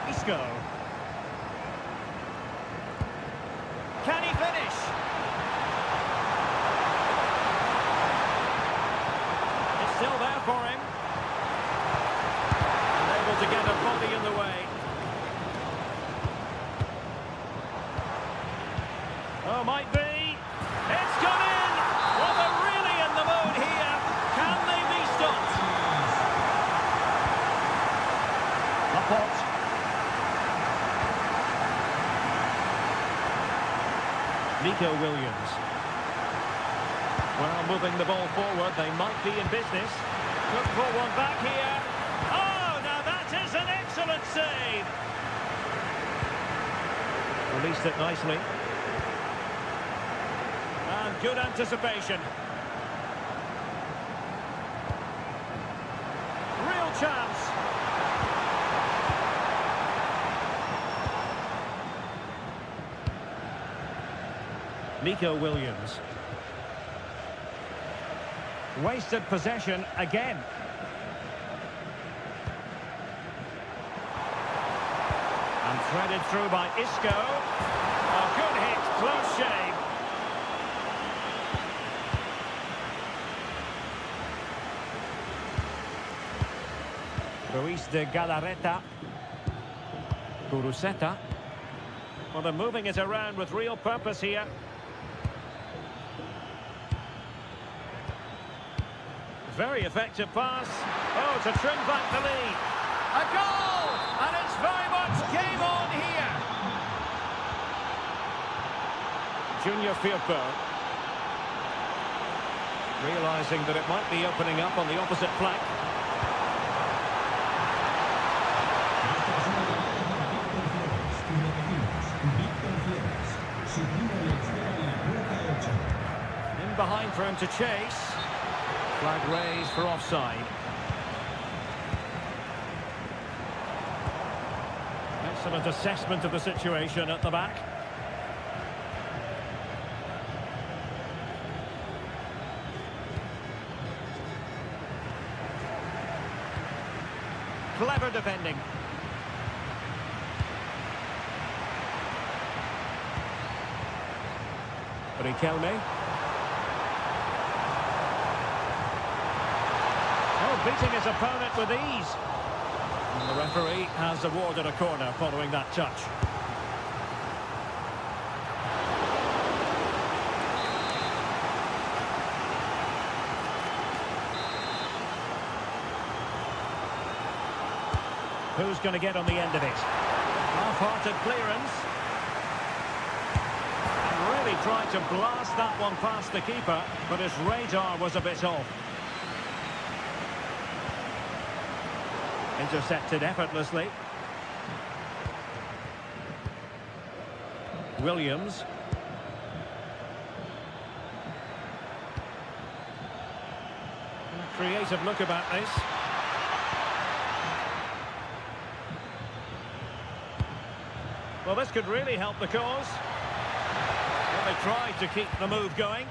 Speaker 1: Isco. Can he finish? It's still there for him. Unable to get a body in the way. Oh, might be. It's gone in! Well, they're really in the mood here. Can they be stopped? Laporte. Nico Williams. Well, moving the ball forward, they might be in business. Look for one back here. Oh, now that is an excellent save. Released it nicely. And good anticipation. Real chance. Nico Williams. Wasted possession again. And threaded through by Isco. A good hit, close shave. Ruiz de Galarreta. Guruseta. Well, they're moving it around with real purpose here. Very effective pass. Oh, to trim back the lead. A goal! And it's very much game on here. Junior Firpo. Realising that it might be opening up on the opposite flank. In behind for him to chase. Flag raised for offside. Excellent assessment of the situation at the back. Clever defending. Riquelme. Beating his opponent with ease. And the referee has awarded a corner following that touch. Who's going to get on the end of it? Half-hearted clearance. And really tried to blast that one past the keeper, but his radar was a bit off. Intercepted effortlessly. Williams. Creative look about this. Well, this could really help the cause. Well, they tried to keep the move going.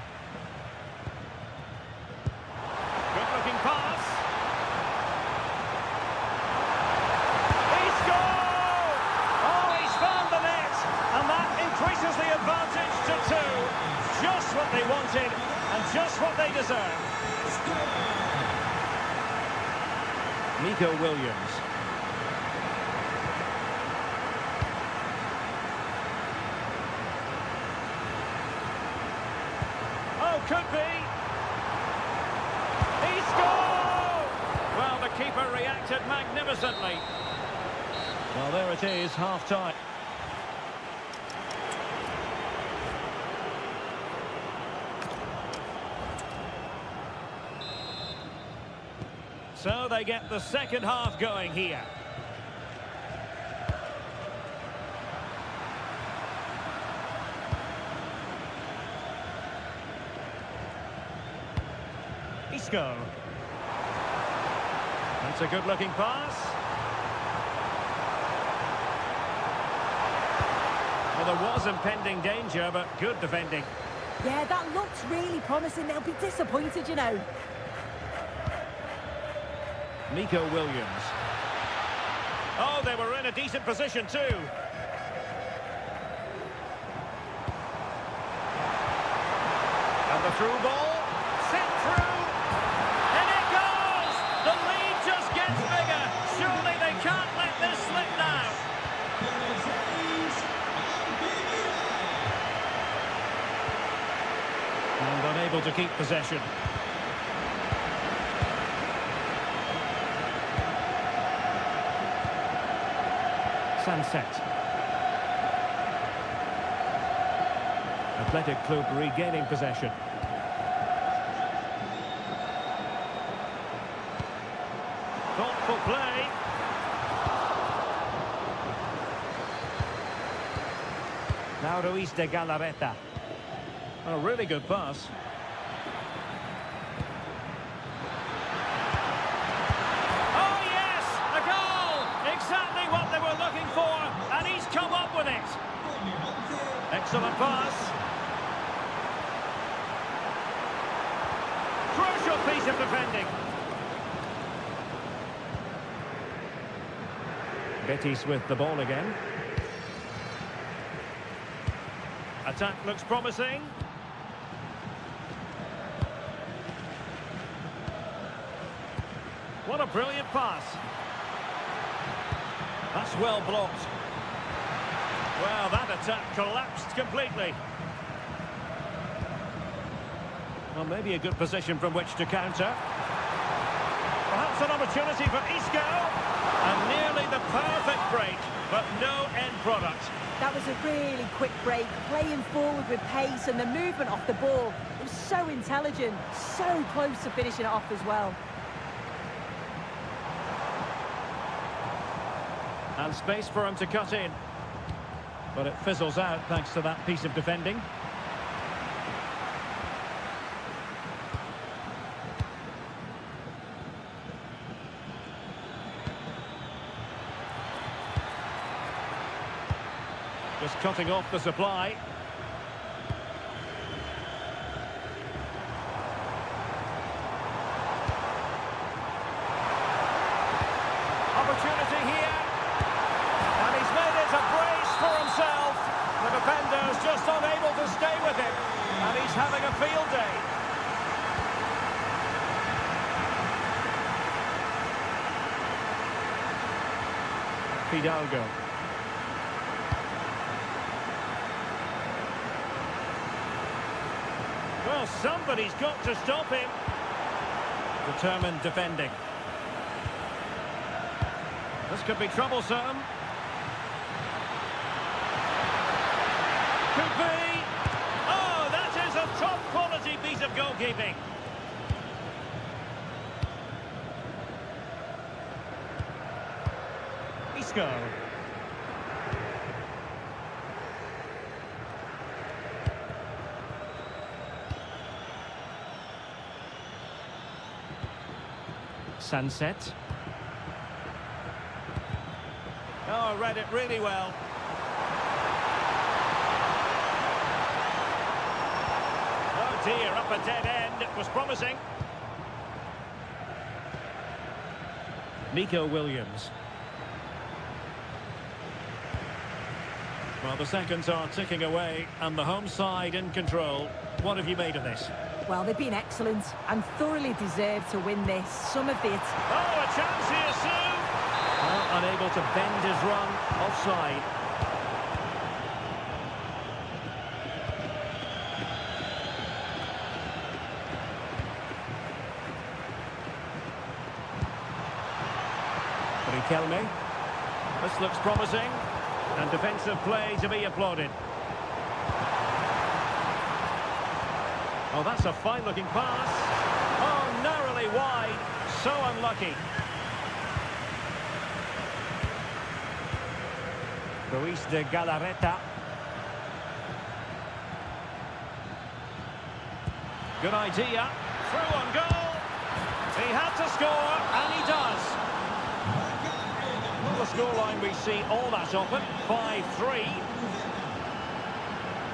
Speaker 1: Good looking pass. Increases the advantage to 2. Just what they wanted and just what they deserve. Nico Williams. Oh, could be. He scored! Well, the keeper reacted magnificently. Well, there it is, half-time. So they get the second half going here. Isco. That's a good-looking pass. Well, there was impending danger, but good defending.
Speaker 2: Yeah, that looks really promising. They'll be disappointed, you know.
Speaker 1: Nico Williams. Oh, they were in a decent position too. And the through ball, sent through, and it goes! The lead just gets bigger. Surely they can't let this slip now. And unable to keep possession. Sunset. Athletic Club regaining possession. Thoughtful play. Now Ruiz de Galarreta. A really good pass. Oh yes, a goal! Exactly what they were looking for, and he's come up with it. Excellent pass. Crucial piece of defending. Betis with the ball again. Attack looks promising. What a brilliant pass. That's well blocked. Well, that attack collapsed completely. Well, maybe a good position from which to counter. Perhaps an opportunity for Isco. And nearly the perfect break, but no end product.
Speaker 2: That was a really quick break, playing forward with pace, and the movement off the ball. It was so intelligent, so close to finishing it off as well.
Speaker 1: And space for him to cut in. But it fizzles out thanks to that piece of defending. Just cutting off the supply. Opportunity here. And he's made it a brace for himself. The defender's just unable to stay with him. And he's having a field day. Fidalgo. Well, somebody's got to stop him. Determined defending. This could be troublesome. Could be. Oh, that is a top quality piece of goalkeeping. Isco. Sunset. Oh, read it really well. Oh dear, up a dead end. It was promising. Nico Williams. Well, the seconds are ticking away, and the home side in control. What have you made of this?
Speaker 2: Well, they've been excellent and thoroughly deserved to win this. Some of it.
Speaker 1: Oh, a chance here, Sue! Well, unable to bend his run, offside. Riquelme. This looks promising. And defensive play to be applauded. Oh, that's a fine-looking pass. Oh, narrowly wide. So unlucky. Ruiz de Galarreta. Good idea. Through on goal. He had to score, and he does. Well, the scoreline we see all that often, 5-3.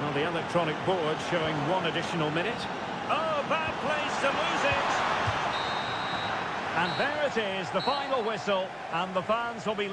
Speaker 1: Well, the electronic board showing 1 additional minute. Oh, bad place to lose it. And there it is, the final whistle, and the fans will be...